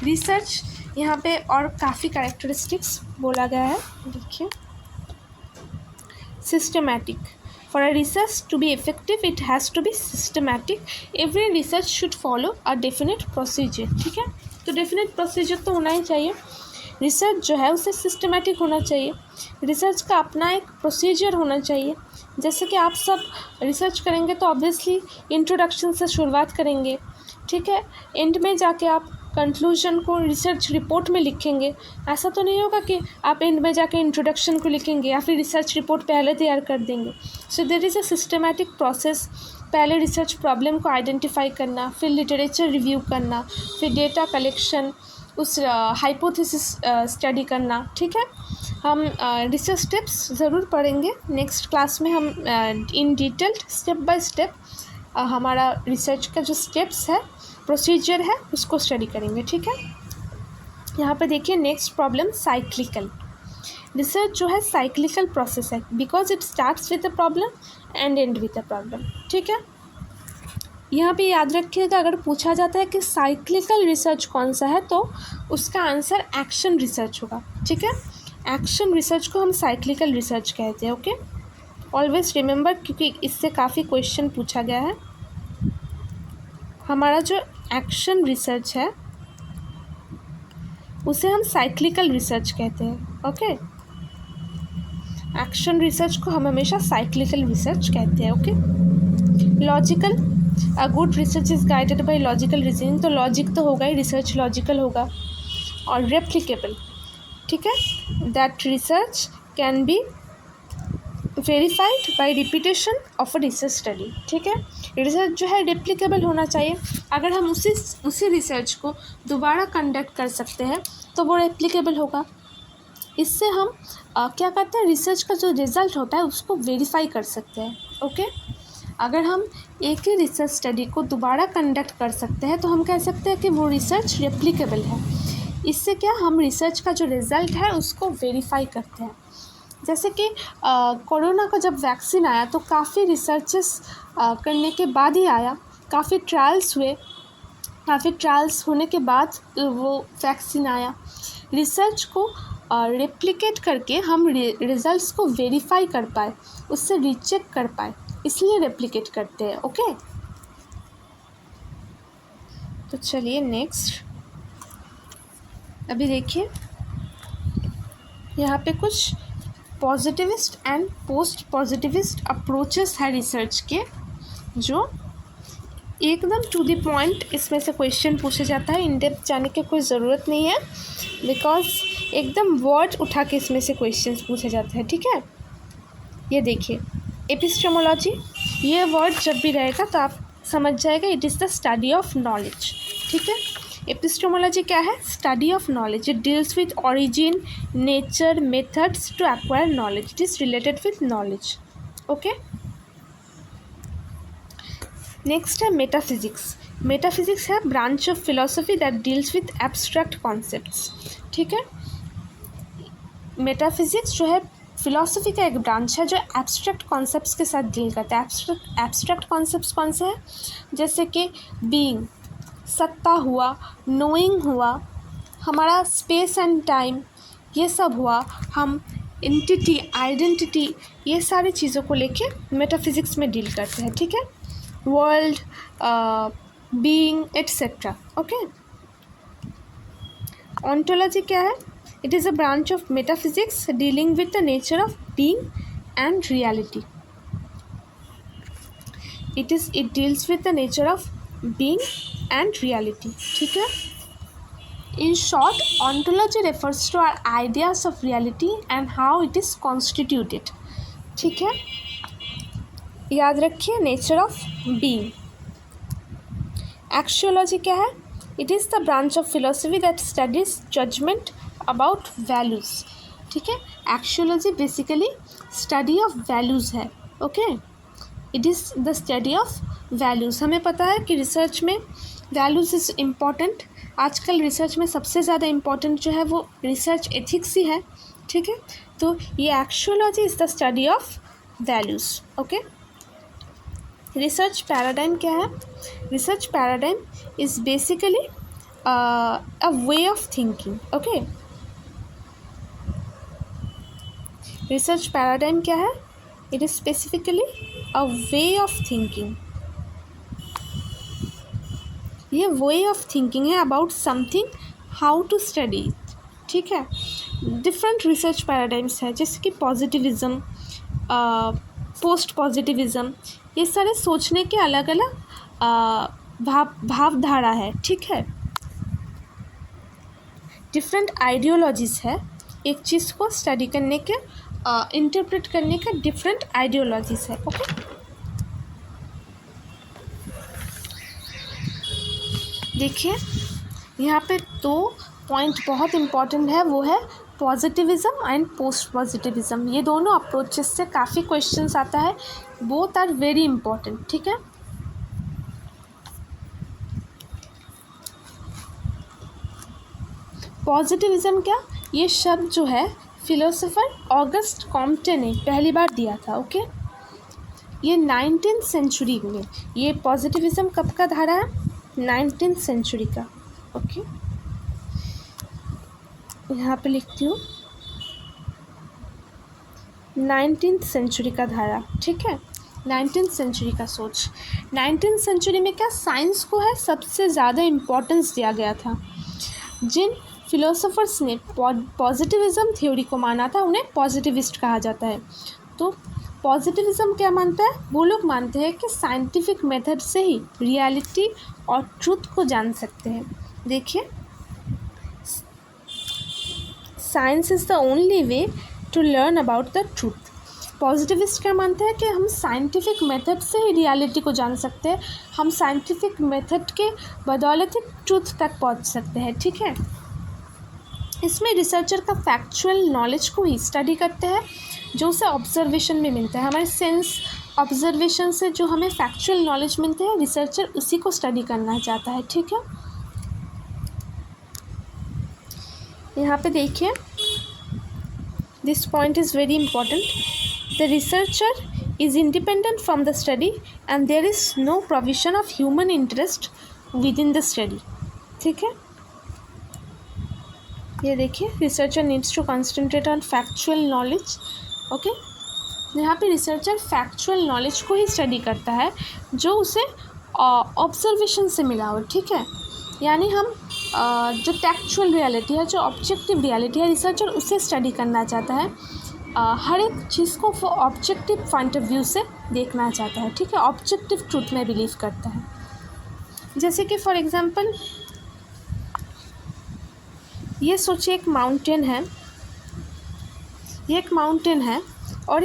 रिसर्च। यहाँ पे और काफ़ी कैरेक्टरिस्टिक्स बोला गया है, देखिए। Systematic, for a research to be effective it has to be systematic, every research should follow a definite procedure. ठीक है, तो डेफिनेट प्रोसीजर तो होना ही चाहिए। रिसर्च जो है उसे सिस्टमैटिक होना चाहिए, रिसर्च का अपना एक प्रोसीजर होना चाहिए। जैसे कि आप सब रिसर्च करेंगे तो ऑब्वियसली इंट्रोडक्शन से शुरुआत करेंगे, ठीक है, एंड में जाके आप कंक्लूजन को रिसर्च रिपोर्ट में लिखेंगे। ऐसा तो नहीं होगा कि आप एंड में जाके इंट्रोडक्शन को लिखेंगे या फिर रिसर्च रिपोर्ट पहले तैयार कर देंगे। So there is a systematic process. पहले रिसर्च प्रॉब्लम को आइडेंटिफाई करना, फिर लिटरेचर रिव्यू करना, फिर डेटा कलेक्शन, उस हाइपोथेसिस स्टडी करना। ठीक है, हम रिसर्च स्टेप्स ज़रूर पढ़ेंगे नेक्स्ट क्लास में। हम इन डिटेल्ड स्टेप बाय स्टेप हमारा रिसर्च का जो स्टेप्स है, प्रोसीजर है, उसको स्टडी करेंगे। ठीक है, यहाँ पे देखिए नेक्स्ट प्रॉब्लम, साइक्लिकल। रिसर्च जो है साइक्लिकल प्रोसेस है because it starts with a problem and and with a problem. ठीक है, यहाँ पे याद रखिएगा अगर पूछा जाता है कि साइक्लिकल रिसर्च कौन सा है तो उसका आंसर एक्शन रिसर्च होगा। ठीक है, एक्शन रिसर्च को हम साइक्लिकल रिसर्च कहते हैं। ओके, ऑलवेज रिमेंबर, क्योंकि इससे काफ़ी क्वेश्चन पूछा गया है। हमारा जो एक्शन रिसर्च है उसे हम साइक्लिकल रिसर्च कहते हैं। ओके, एक्शन रिसर्च को हम हमेशा साइक्लिकल रिसर्च कहते हैं। Okay, logical, a good research is guided by logical reasoning, तो लॉजिक तो होगा ही, रिसर्च लॉजिकल होगा। और रेप्लिकेबल, ठीक है, that research can be verified bye repetition of a research study. ठीक है, रिसर्च जो है रेप्लिकेबल होना चाहिए। अगर हम उसी रिसर्च को दोबारा कंडक्ट कर सकते हैं तो वो रेप्लिकेबल होगा। इससे हम क्या करते हैं, रिसर्च का जो रिज़ल्ट होता है उसको वेरीफाई कर सकते हैं। ओके, अगर हम एक ही रिसर्च स्टडी को दोबारा कंडक्ट कर सकते हैं तो हम कह सकते हैं कि वो रिसर्च रेप्लिकेबल है। इससे क्या, हम रिसर्च का जो रिज़ल्ट है उसको वेरीफाई करते हैं। जैसे कि कोरोना का जब वैक्सीन आया तो काफ़ी रिसर्चेस करने के बाद ही आया, काफ़ी ट्रायल्स हुए, काफ़ी ट्रायल्स होने के बाद वो वैक्सीन आया। रिसर्च को रेप्लिकेट करके हम रिज़ल्ट्स को वेरीफाई कर पाए, उससे रीचेक कर पाए, इसलिए रेप्लिकेट करते हैं। ओके, तो चलिए नेक्स्ट, अभी देखिए यहाँ पे कुछ positivist and post positivist approaches है रिसर्च के, जो एकदम टू द पॉइंट इसमें से क्वेश्चन पूछा जाता है। इन डेप्थ जाने की कोई ज़रूरत नहीं है बिकॉज एकदम वर्ड उठा के इसमें से क्वेश्चन पूछे जाते हैं। ठीक है, ये देखिए एपिस्टेमोलॉजी, ये वर्ड जब भी रहेगा तो आप समझ जाएगा it is the study of knowledge. ठीक है, एपिस्टेमोलॉजी क्या है, study of knowledge. It deals with origin, nature, methods to acquire knowledge. It is related with knowledge. Okay, next है मेटाफिजिक्स। मेटाफिजिक्स है branch of philosophy that deals with abstract concepts. ठीक है, मेटाफिजिक्स जो है फिलॉसफी का एक ब्रांच है जो एब्स्ट्रैक्ट कॉन्सेप्ट्स के साथ डील करता है। एब्स्ट्रैक्ट कॉन्सेप्ट्स कौन से हैं, जैसे कि बीइंग, सत्ता हुआ, नोइंग हुआ, हमारा स्पेस एंड टाइम, ये सब हुआ, हम एंटिटी, आइडेंटिटी, ये सारी चीज़ों को लेके मेटाफिजिक्स में डील करते हैं। ठीक है, world, being etcetera. Okay, ontology क्या है, it is a branch of metaphysics dealing with the nature of being and reality. It deals with the nature of being and reality. ठीक है, in short ontology refers to our ideas of reality and how it is constituted. ठीक है, याद रखिए नेचर ऑफ बीइंग। एक्शियोलॉजी क्या है, it is the branch of philosophy that studies judgment about values. ठीक है, एक्शियोलॉजी बेसिकली स्टडी ऑफ वैल्यूज़ है। Okay, it is the study of values. हमें पता है कि रिसर्च में वैल्यूज़ इज़ इम्पॉर्टेंट। आजकल रिसर्च में सबसे ज़्यादा इम्पॉर्टेंट जो है वो रिसर्च एथिक्स ही है, ठीक है। तो ये axiology is the study of values, okay. Research paradigm क्या है? Research paradigm is basically a way of thinking, okay. Research paradigm क्या है? It is specifically a way of thinking. ये वे ऑफ थिंकिंग है about something, how to study, ठीक है। डिफरेंट रिसर्च पैराडाइम्स है, जैसे कि पॉजिटिविज़म, पोस्ट पॉजिटिविज़म, ये सारे सोचने के अलग अलग भावधारा है, ठीक है। डिफरेंट आइडियोलॉजीज़ है, एक चीज़ को स्टडी करने के इंटरप्रेट करने का डिफरेंट आइडियोलॉजीज़ है, ओके। देखिए यहाँ पे दो पॉइंट बहुत इम्पॉर्टेंट है, वो है पॉजिटिविज़म एंड पोस्ट पॉजिटिविज़म। ये दोनों अप्रोचेस से काफ़ी क्वेश्चंस आता है, बोथ आर वेरी इम्पॉर्टेंट, ठीक है। पॉजिटिविज़म क्या? ये शब्द जो है फिलोसोफर ऑगस्ट कॉम्टे ने पहली बार दिया था, ओके। ये 19th सेंचुरी में, ये पॉजिटिविज़म कब का धारा है? 19th सेंचुरी का, ओके। यहाँ पे लिखती हूँ 19th सेंचुरी का धारा, ठीक है। 19th सेंचुरी का सोच। 19th सेंचुरी में क्या साइंस को है सबसे ज़्यादा इम्पोर्टेंस दिया गया था। जिन फिलोसोफर्स ने पॉजिटिविज़म थ्योरी को माना था उन्हें पॉजिटिविस्ट कहा जाता है। तो पॉजिटिविज़म क्या मानता है? वो लोग मानते हैं कि साइंटिफिक मेथड से ही रियलिटी और ट्रूथ को जान सकते हैं। देखिए, science is the only way to learn about the truth. Positivist क्या मानते हैं कि हम साइंटिफिक मेथड से ही रियलिटी को जान सकते हैं, हम साइंटिफिक मेथड के बदौलत ही ट्रूथ तक पहुंच सकते हैं, ठीक है। इसमें रिसर्चर का फैक्चुअल नॉलेज को ही स्टडी करते हैं जो उसे ऑब्जर्वेशन में मिलता है। हमारे सेंस ऑब्जर्वेशन से जो हमें फैक्चुअल नॉलेज मिलते हैं, रिसर्चर उसी को स्टडी करना चाहता है, ठीक है। यहाँ पे देखिए, this point is very important. The researcher is independent from the study and there is no provision of human interest within the study, ठीक है। ये देखिए, researcher needs to concentrate on factual knowledge, okay. यहाँ पे रिसर्चर फैक्चुअल नॉलेज को ही स्टडी करता है जो उसे ऑब्जर्वेशन से मिला हो, ठीक है। यानी हम जो टेक्चुअल रियलिटी है, जो ऑब्जेक्टिव रियलिटी है, रिसर्चर उसे स्टडी करना चाहता है। हर एक चीज़ को वो ऑब्जेक्टिव पॉइंट ऑफ व्यू से देखना चाहता है, ठीक है। ऑब्जेक्टिव ट्रूथ में बिलीव करता है। जैसे कि फॉर एग्जांपल ये सोचिए, एक माउंटेन है, ये एक माउंटेन है और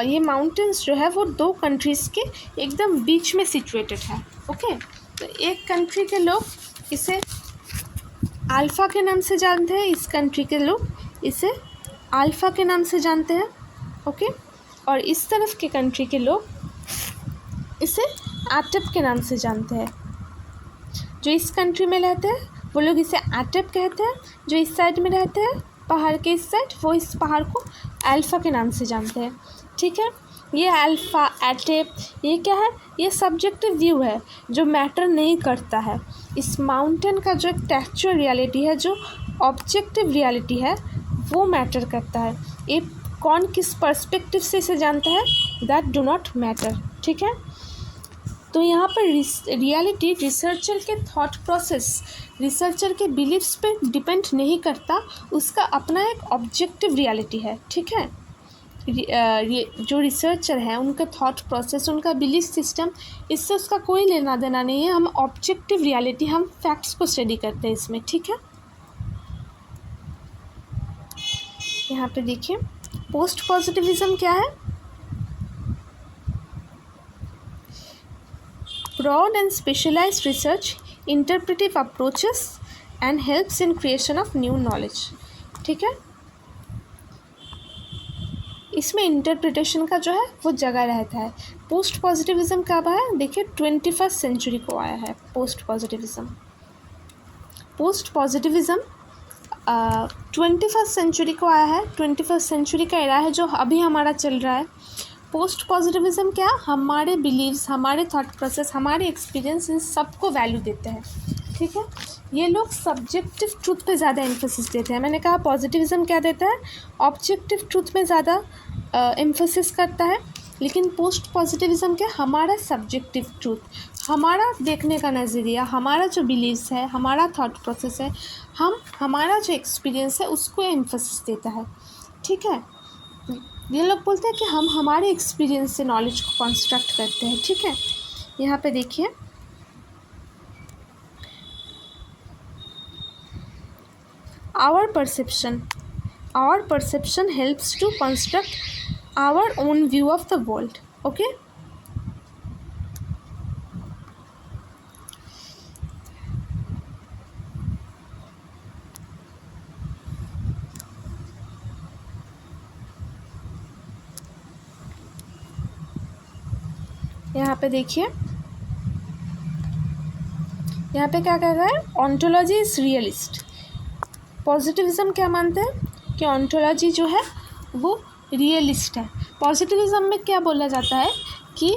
ये माउंटेन्स जो है वो दो कंट्रीज़ के एकदम बीच में सिचुएटेड है, ओके। तो एक कंट्री के लोग इसे अल्फ़ा के नाम से जानते हैं, इस कंट्री के लोग इसे अल्फ़ा के नाम से जानते हैं, ओके। और इस तरफ के कंट्री के लोग इसे एटप के नाम से जानते हैं। जो इस कंट्री में रहते हैं वो लोग इसे एटप कहते हैं, जो इस साइड में रहते हैं पहाड़ के इस साइड, वो इस पहाड़ को अल्फ़ा के नाम से जानते हैं, ठीक है। ये अल्फ़ा, एटप, ये क्या है? ये सब्जेक्टिव व्यू है जो मैटर नहीं करता है। इस माउंटेन का जो एक टेक्चुअल रियलिटी है, जो ऑब्जेक्टिव रियलिटी है, वो मैटर करता है। ये कौन किस पर्सपेक्टिव से इसे जानता है, दैट डू नॉट मैटर, ठीक है। तो यहाँ पर रियलिटी रिसर्चर के थॉट प्रोसेस, रिसर्चर के बिलीव्स पे डिपेंड नहीं करता, उसका अपना एक ऑब्जेक्टिव रियलिटी है, ठीक है। जो रिसर्चर है उनका थॉट प्रोसेस, उनका बिलीफ सिस्टम, इससे उसका कोई लेना देना नहीं है। हम ऑब्जेक्टिव रियलिटी, हम फैक्ट्स को स्टडी करते हैं इसमें, ठीक है। यहाँ पे देखिए, पोस्ट पॉजिटिविज्म क्या है? Broad and specialised research, interpretive approaches and helps in creation of new knowledge, ठीक है। इसमें इंटरप्रिटेशन का जो है वो जगह रहता है। पोस्ट पॉजिटिविज़म कब आया, देखिए 21st सेंचुरी को आया है post positivism. Post positivism 21st century को आया है। 21st सेंचुरी का एरा है जो अभी हमारा चल रहा है। पोस्ट पॉजिटिविज़म क्या, हमारे बिलीव्स, हमारे थॉट प्रोसेस, हमारे एक्सपीरियंस, इन सबको वैल्यू देते हैं, ठीक है। ये लोग सब्जेक्टिव ट्रूथ पे ज़्यादा एम्फोसिस देते हैं। मैंने कहा पॉजिटिविज़म क्या देता है, ऑब्जेक्टिव ट्रूथ में ज़्यादा एम्फोसिस करता है, लेकिन पोस्ट पॉजिटिविज़म क्या, हमारा सब्जेक्टिव ट्रूथ, हमारा देखने का नज़रिया, हमारा जो बिलीव्स है, हमारा थॉट प्रोसेस है, हमारा जो एक्सपीरियंस है उसको एम्फोसिस देता है, ठीक है। ये लोग बोलते हैं कि हम हमारे एक्सपीरियंस से नॉलेज को कंस्ट्रक्ट करते हैं, ठीक है। यहाँ पे देखिए our perception helps to construct our own view of the world, okay। यहाँ पे देखिए, यहाँ पे क्या कह रहा है, ऑन्टोलॉजी इज रियलिस्ट। पॉजिटिविज़म क्या मानते हैं कि ऑन्टोलॉजी जो है वो रियलिस्ट है। पॉजिटिविज़म में क्या बोला जाता है कि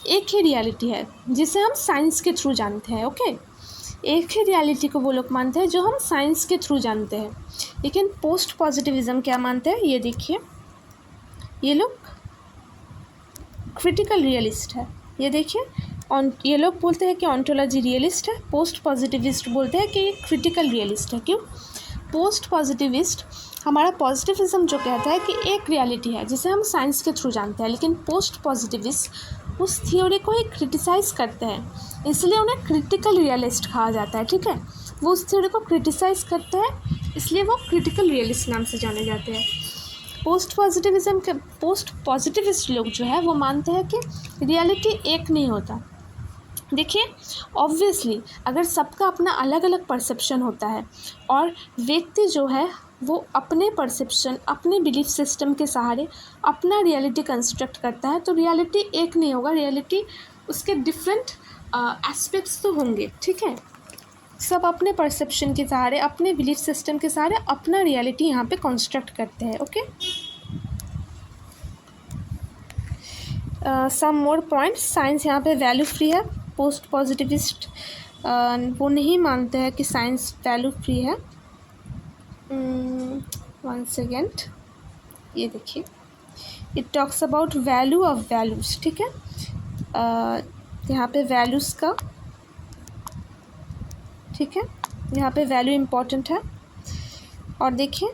एक ही रियलिटी है जिसे हम साइंस के थ्रू जानते हैं, ओके। एक ही रियलिटी को वो लोग मानते हैं जो हम साइंस के थ्रू जानते हैं। लेकिन पोस्ट पॉजिटिविज़म क्या मानते हैं, ये देखिए, ये लोग क्रिटिकल रियलिस्ट है। ये देखिए, ये लोग बोलते हैं कि ऑन्टोलॉजी रियलिस्ट है, पोस्ट पॉजिटिविस्ट बोलते हैं कि ये क्रिटिकल रियलिस्ट है। क्यों, पोस्ट पॉजिटिविस्ट, हमारा पॉजिटिविज़म जो कहता है कि एक रियलिटी है जिसे हम साइंस के थ्रू जानते हैं, लेकिन पोस्ट पॉजिटिविस्ट उस थ्योरी को ही क्रिटिसाइज़ करते हैं, इसलिए उन्हें क्रिटिकल रियलिस्ट कहा जाता है, ठीक है। वो उस थ्योरी को क्रिटिसाइज़ करते हैं, इसलिए वो क्रिटिकल रियलिस्ट नाम से जाने जाते हैं। पोस्ट पॉजिटिविस्ट लोग जो है वो मानते हैं कि रियलिटी एक नहीं होता। देखिए, ऑब्वियसली अगर सबका अपना अलग अलग परसेप्शन होता है और व्यक्ति जो है वो अपने परसेप्शन, अपने बिलीफ सिस्टम के सहारे अपना रियलिटी कंस्ट्रक्ट करता है, तो रियलिटी एक नहीं होगा, रियलिटी उसके डिफरेंट एस्पेक्ट्स तो होंगे, ठीक है। सब अपने परसेप्शन के सहारे, अपने बिलीफ सिस्टम के सहारे अपना रियलिटी यहाँ पे कंस्ट्रक्ट करते हैं, ओके। सम मोर पॉइंट्स, साइंस यहाँ पे वैल्यू फ्री है। पोस्ट पॉजिटिविस्ट वो नहीं मानते हैं कि साइंस वैल्यू फ्री है। वन सेकेंड, ये देखिए, it talks about value of values, ठीक है। यहाँ पे वैल्यूज़ का, ठीक है, यहाँ पे वैल्यू इम्पॉर्टेंट है। और देखिए,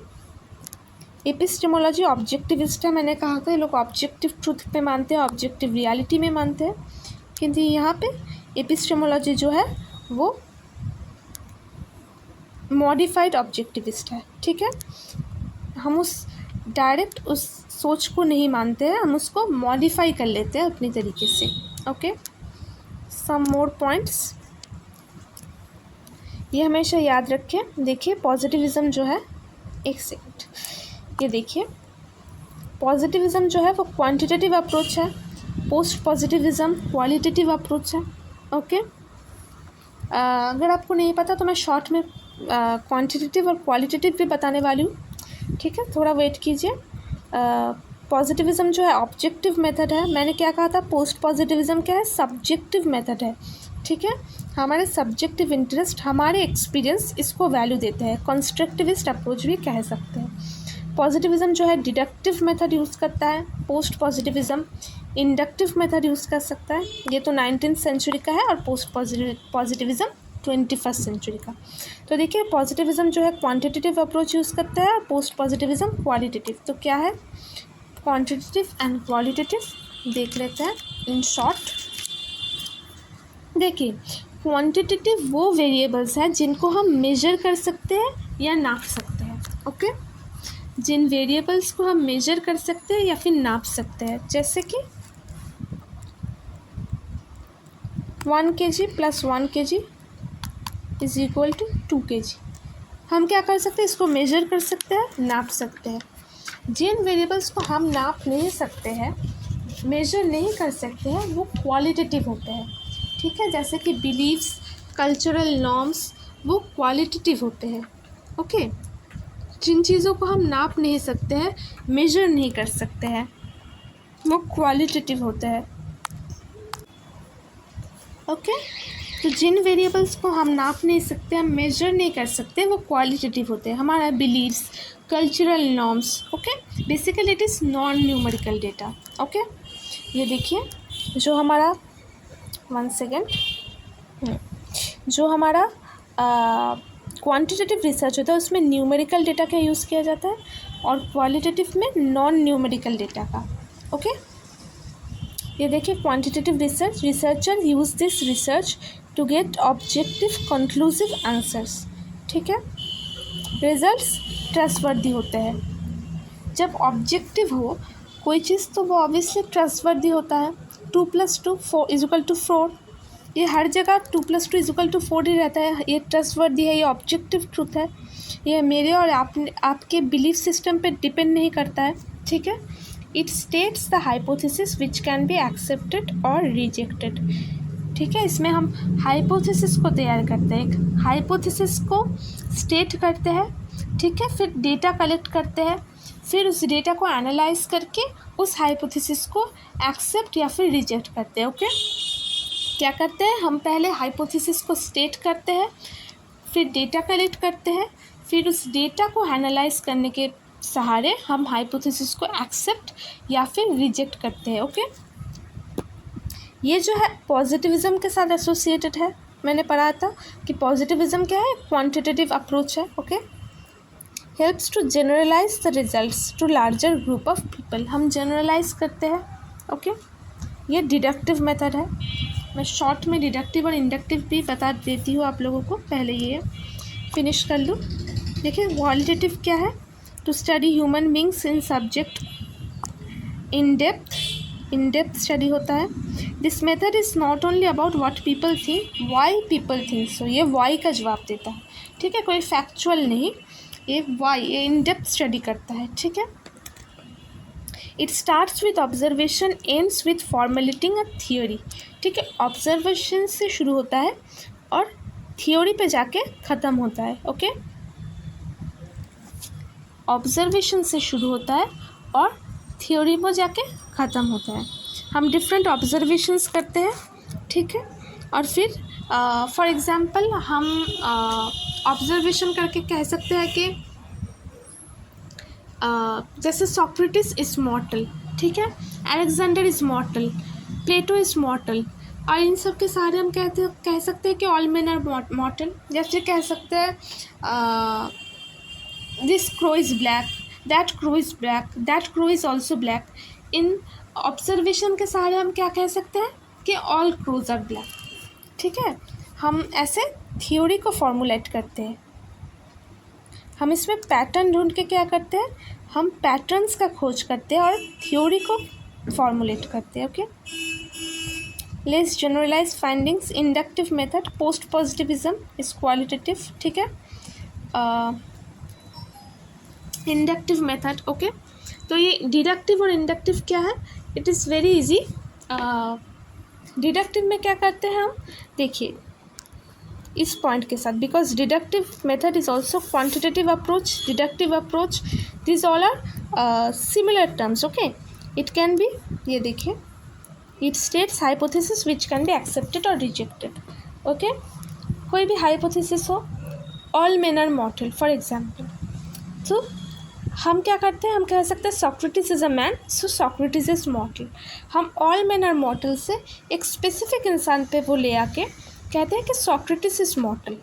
एपिस्टेमोलॉजी ऑब्जेक्टिविस्ट है। मैंने कहा था ये लोग ऑब्जेक्टिव ट्रूथ पे मानते हैं, ऑब्जेक्टिव रियलिटी में मानते हैं, किंतु यहाँ पे एपिस्टेमोलॉजी जो है वो मॉडिफाइड ऑब्जेक्टिविस्ट है, ठीक है। हम उस डायरेक्ट उस सोच को नहीं मानते हैं, हम उसको मॉडिफाई कर लेते हैं अपनी तरीके से, ओके। सम मोर पॉइंट्स, ये हमेशा याद रखें। देखिए, पॉजिटिविज़म जो है, एक सेकंड, ये देखिए, पॉजिटिविज़म जो है वो क्वांटिटेटिव अप्रोच है, पोस्ट पॉजिटिविज़म क्वालिटेटिव अप्रोच है, ओके। अगर आपको नहीं पता तो मैं शॉर्ट में क्वांटिटेटिव और क्वालिटेटिव भी बताने वाली हूँ, ठीक है, थोड़ा वेट कीजिए। पॉजिटिविज़म जो है ऑब्जेक्टिव मेथड है। मैंने क्या कहा था, पोस्ट पॉजिटिविज़म क्या है, सब्जेक्टिव मेथड है, ठीक है। हमारे सब्जेक्टिव इंटरेस्ट, हमारे एक्सपीरियंस, इसको वैल्यू देते हैं। कंस्ट्रक्टिविस्ट अप्रोच भी कह सकते हैं। पॉजिटिविज़म जो है डिडक्टिव मेथड यूज़ करता है, post positivism inductive method use कर सकता है। ये तो 19th सेंचुरी का है और पोस्ट पॉजिटिविज़म 21st सेंचुरी का। तो देखिए, पॉजिटिविज़म जो है क्वांटिटेटिव अप्रोच यूज़ करता है और पोस्ट पॉजिटिविज़म क्वालिटेटिव। तो क्या है, क्वांटिटेटिव एंड क्वालिटेटिव देख लेते हैं इन शॉर्ट। देखिए, क्वांटिटेटिव वो वेरिएबल्स हैं जिनको हम मेजर कर सकते हैं या नाप सकते हैं, ओके। जिन वेरिएबल्स को हम मेजर कर सकते हैं या फिर नाप सकते हैं, जैसे कि 1 kg + 1 kg = 2 kg। हम क्या कर सकते हैं, इसको मेजर कर सकते हैं, नाप सकते हैं। जिन वेरिएबल्स को हम नाप नहीं सकते हैं, मेजर नहीं कर सकते हैं, वो क्वालिटेटिव होते हैं, ठीक है। जैसे कि बिलीव्स, कल्चरल नॉर्म्स, वो क्वालिटेटिव होते हैं, ओके। जिन चीज़ों को हम नाप नहीं सकते हैं, मेजर नहीं कर सकते हैं, वो क्वालिटेटिव होते हैं, ओके। तो जिन वेरिएबल्स को हम नाप नहीं सकते, हम मेजर नहीं कर सकते, वो क्वालिटेटिव होते हैं। हमारा beliefs, cultural norms, okay. Basically it is non numerical data, okay. ये देखिए, जो हमारा 1 सेकेंड, जो हमारा क्वांटिटेटिव रिसर्च होता है उसमें न्यूमेरिकल डेटा का यूज़ किया जाता है, और क्वालिटेटिव में नॉन न्यूमेरिकल डेटा का, ओके। ये देखिए, quantitative research, researcher use this research to get objective conclusive answers, ठीक है। रिजल्ट्स ट्रस्टवर्दी होते हैं। जब ऑब्जेक्टिव हो कोई चीज़ तो वो ऑब्वियसली ट्रस्टवर्दी होता है। 2 + 2 4 ये हर जगह 2 + 2 = 4 ही रहता है। ये ट्रस्टवर्दी है, ये ऑब्जेक्टिव ट्रूथ है, ये मेरे और आपके बिलीफ सिस्टम पे डिपेंड नहीं करता है, ठीक है। It states the hypothesis which can be accepted और रिजेक्टेड, ठीक है। इसमें हम हाइपोथेसिस को तैयार करते हैं, एक हाइपोथेसिस को स्टेट करते हैं, ठीक है। फिर डेटा कलेक्ट करते हैं, फिर उस डेटा को एनालाइज करके उस हाइपोथेसिस को एक्सेप्ट या फिर रिजेक्ट करते हैं, ओके। क्या करते हैं, हम पहले हाइपोथेसिस को स्टेट करते हैं, फिर डेटा कलेक्ट करते हैं, फिर उस डेटा को एनालाइज करने के सहारे हम हाइपोथेसिस को एक्सेप्ट या फिर रिजेक्ट करते हैं, ओके। ये जो है पॉजिटिविज्म के साथ एसोसिएटेड है। मैंने पढ़ा था कि पॉजिटिविज्म क्या है, क्वांटिटेटिव अप्रोच है, okay. Helps to generalise the results to larger group of people, हम जनरलाइज करते हैं, ओके। ये डिडक्टिव मेथड है। मैं शॉर्ट में डिडक्टिव और इंडक्टिव भी बता देती हूँ आप लोगों को, पहले ये फिनिश कर लूँ। देखिए, क्वालिटेटिव क्या है, to study human beings in subject in depth study होता है। This method is not only about what people think, why people think so, ये वाई का जवाब देता है, ठीक है। कोई फैक्चुअल नहीं, ये वाई, ये इन डेप्थ स्टडी करता है, ठीक है। It starts with observation, AIIMS with formulating a theory, ठीक है। ऑब्जर्वेशन से शुरू होता है और थियोरी पे जाके ख़त्म होता है, ओके। ऑब्जर्वेशन से शुरू होता है और थियोरी में जाके ख़त्म होता है। हम डिफरेंट ऑब्जर्वेशंस करते हैं, ठीक है। और फिर फॉर एग्ज़ाम्पल हम ऑब्जर्वेशन करके कह सकते हैं कि जैसे सॉक्रेटिस इज़ मॉर्टल, ठीक है, Alexander is mortal, Plato is mortal, और इन सब के सारे हम कह सकते हैं कि ऑल मेन आर मॉर्टल। जैसे कह सकते हैं this crow is black, that crow is black, that crow is also black. In observation के सहारे हम क्या कह सकते हैं कि ऑल क्रोज आर ब्लैक, ठीक है। हम ऐसे थ्योरी को फॉर्मुलेट करते हैं। हम इसमें पैटर्न ढूंढ के क्या करते हैं, हम पैटर्न्स का खोज करते हैं और थ्योरी को फॉर्मुलेट करते हैं, okay. Let's generalise findings, inductive method, post positivism is qualitative, ठीक है। Inductive method, okay. तो ये डिडक्टिव और इंडक्टिव क्या है, it is very easy. Deductive में क्या करते हैं हम, देखिए इस पॉइंट के साथ, because deductive method is also quantitative approach, deductive approach, this all are similar terms, okay. It can be, ये देखिए, it states hypothesis which can be accepted और रिजेक्टेड, ओके। कोई भी हाइपोथेसिस हो, all men are mortal for example, तो हम क्या करते हैं, हम कह सकते हैं Socrates is a man, so Socrates is mortal. हम ऑल मेन आर मॉर्टल से एक स्पेसिफिक इंसान पे वो ले आके कहते हैं कि सॉक्रेटिस इज़ मॉर्टल,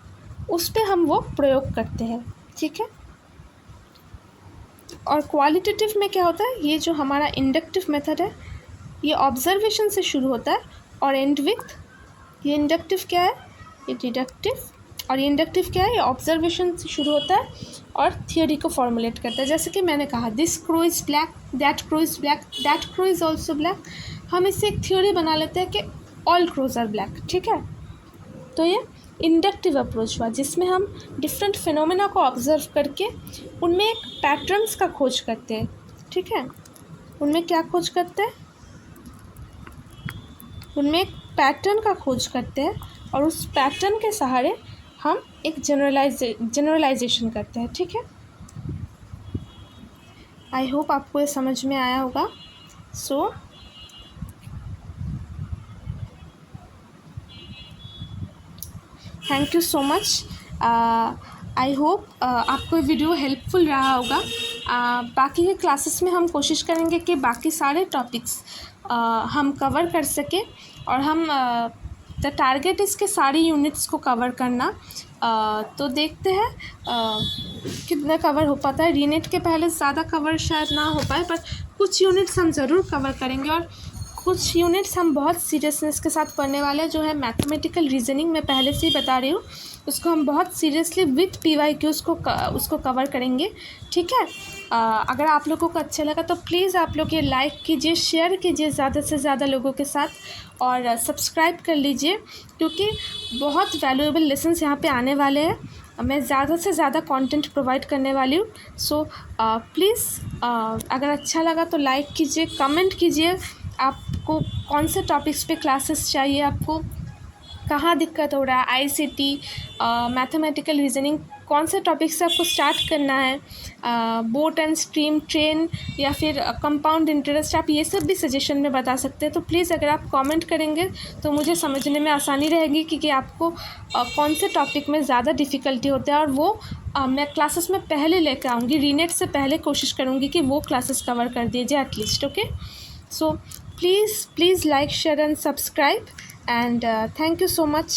उस पर हम वो प्रयोग करते हैं, ठीक है। और क्वालिटेटिव में क्या होता है, ये जो हमारा इंडक्टिव मेथड है, ये ऑब्जर्वेशन से शुरू होता है और एंड विथ, ये इंडक्टिव क्या है, ये डिडक्टिव, और ये इंडक्टिव क्या है, ये ऑब्जर्वेशन से शुरू होता है और थियोरी को फॉर्मुलेट करता है। जैसे कि मैंने कहा, this crow is black, that crow is black, that crow is also black. हम इससे एक थ्योरी बना लेते हैं कि ऑल क्रोज आर ब्लैक, ठीक है। तो ये इंडक्टिव अप्रोच हुआ, जिसमें हम डिफरेंट फिनोमेना को ऑब्जर्व करके उनमें एक पैटर्न्स का खोज करते हैं, ठीक है। उनमें क्या खोज करते हैं, उनमें एक पैटर्न का खोज करते हैं और उस पैटर्न के सहारे हम एक जनरलाइजेशन करते हैं, ठीक है। आई होप आपको ये समझ में आया होगा। So thank you so much. I hope आपको ये वीडियो हेल्पफुल रहा होगा। बाकी के क्लासेस में हम कोशिश करेंगे कि बाकी सारे टॉपिक्स हम कवर कर सकें और हम द टारगेट इसके सारी यूनिट्स को कवर करना। तो देखते हैं कितना कवर हो पाता है। रीनेट के पहले ज़्यादा कवर शायद ना हो पाए, पर कुछ यूनिट्स हम ज़रूर कवर करेंगे और कुछ यूनिट्स हम बहुत सीरियसनेस के साथ पढ़ने वाले हैं। जो है मैथमेटिकल रीजनिंग, मैं पहले से ही बता रही हूँ, उसको हम बहुत सीरियसली विथ PYQ उसको कवर करेंगे, ठीक है। अगर आप लोगों को अच्छा लगा तो प्लीज़ आप लोग ये लाइक कीजिए, शेयर कीजिए ज़्यादा से ज़्यादा लोगों के साथ और सब्सक्राइब कर लीजिए, क्योंकि बहुत वैल्यूएबल लेसन्स यहाँ पे आने वाले हैं। मैं ज़्यादा से ज़्यादा कंटेंट प्रोवाइड करने वाली हूँ। सो प्लीज़ अगर अच्छा लगा तो लाइक कीजिए, कमेंट कीजिए आपको कौन से टॉपिक्स पे क्लासेस चाहिए, आपको कहाँ दिक्कत हो रहा है, ICT, मैथमेटिकल रीजनिंग, कौन से टॉपिक से आपको स्टार्ट करना है, बोट एंड स्ट्रीम, ट्रेन या फिर कंपाउंड इंटरेस्ट, आप ये सब भी सजेशन में बता सकते हैं। तो प्लीज़ अगर आप कमेंट करेंगे तो मुझे समझने में आसानी रहेगी कि आपको कौन से टॉपिक में ज़्यादा डिफ़िकल्टी होता है, और वो मैं क्लासेस में पहले लेकर आऊँगी। रीनेट से पहले कोशिश करूँगी कि वो क्लासेस कवर कर दीजिए at least, okay. So please like, share and subscribe, and thank you so much.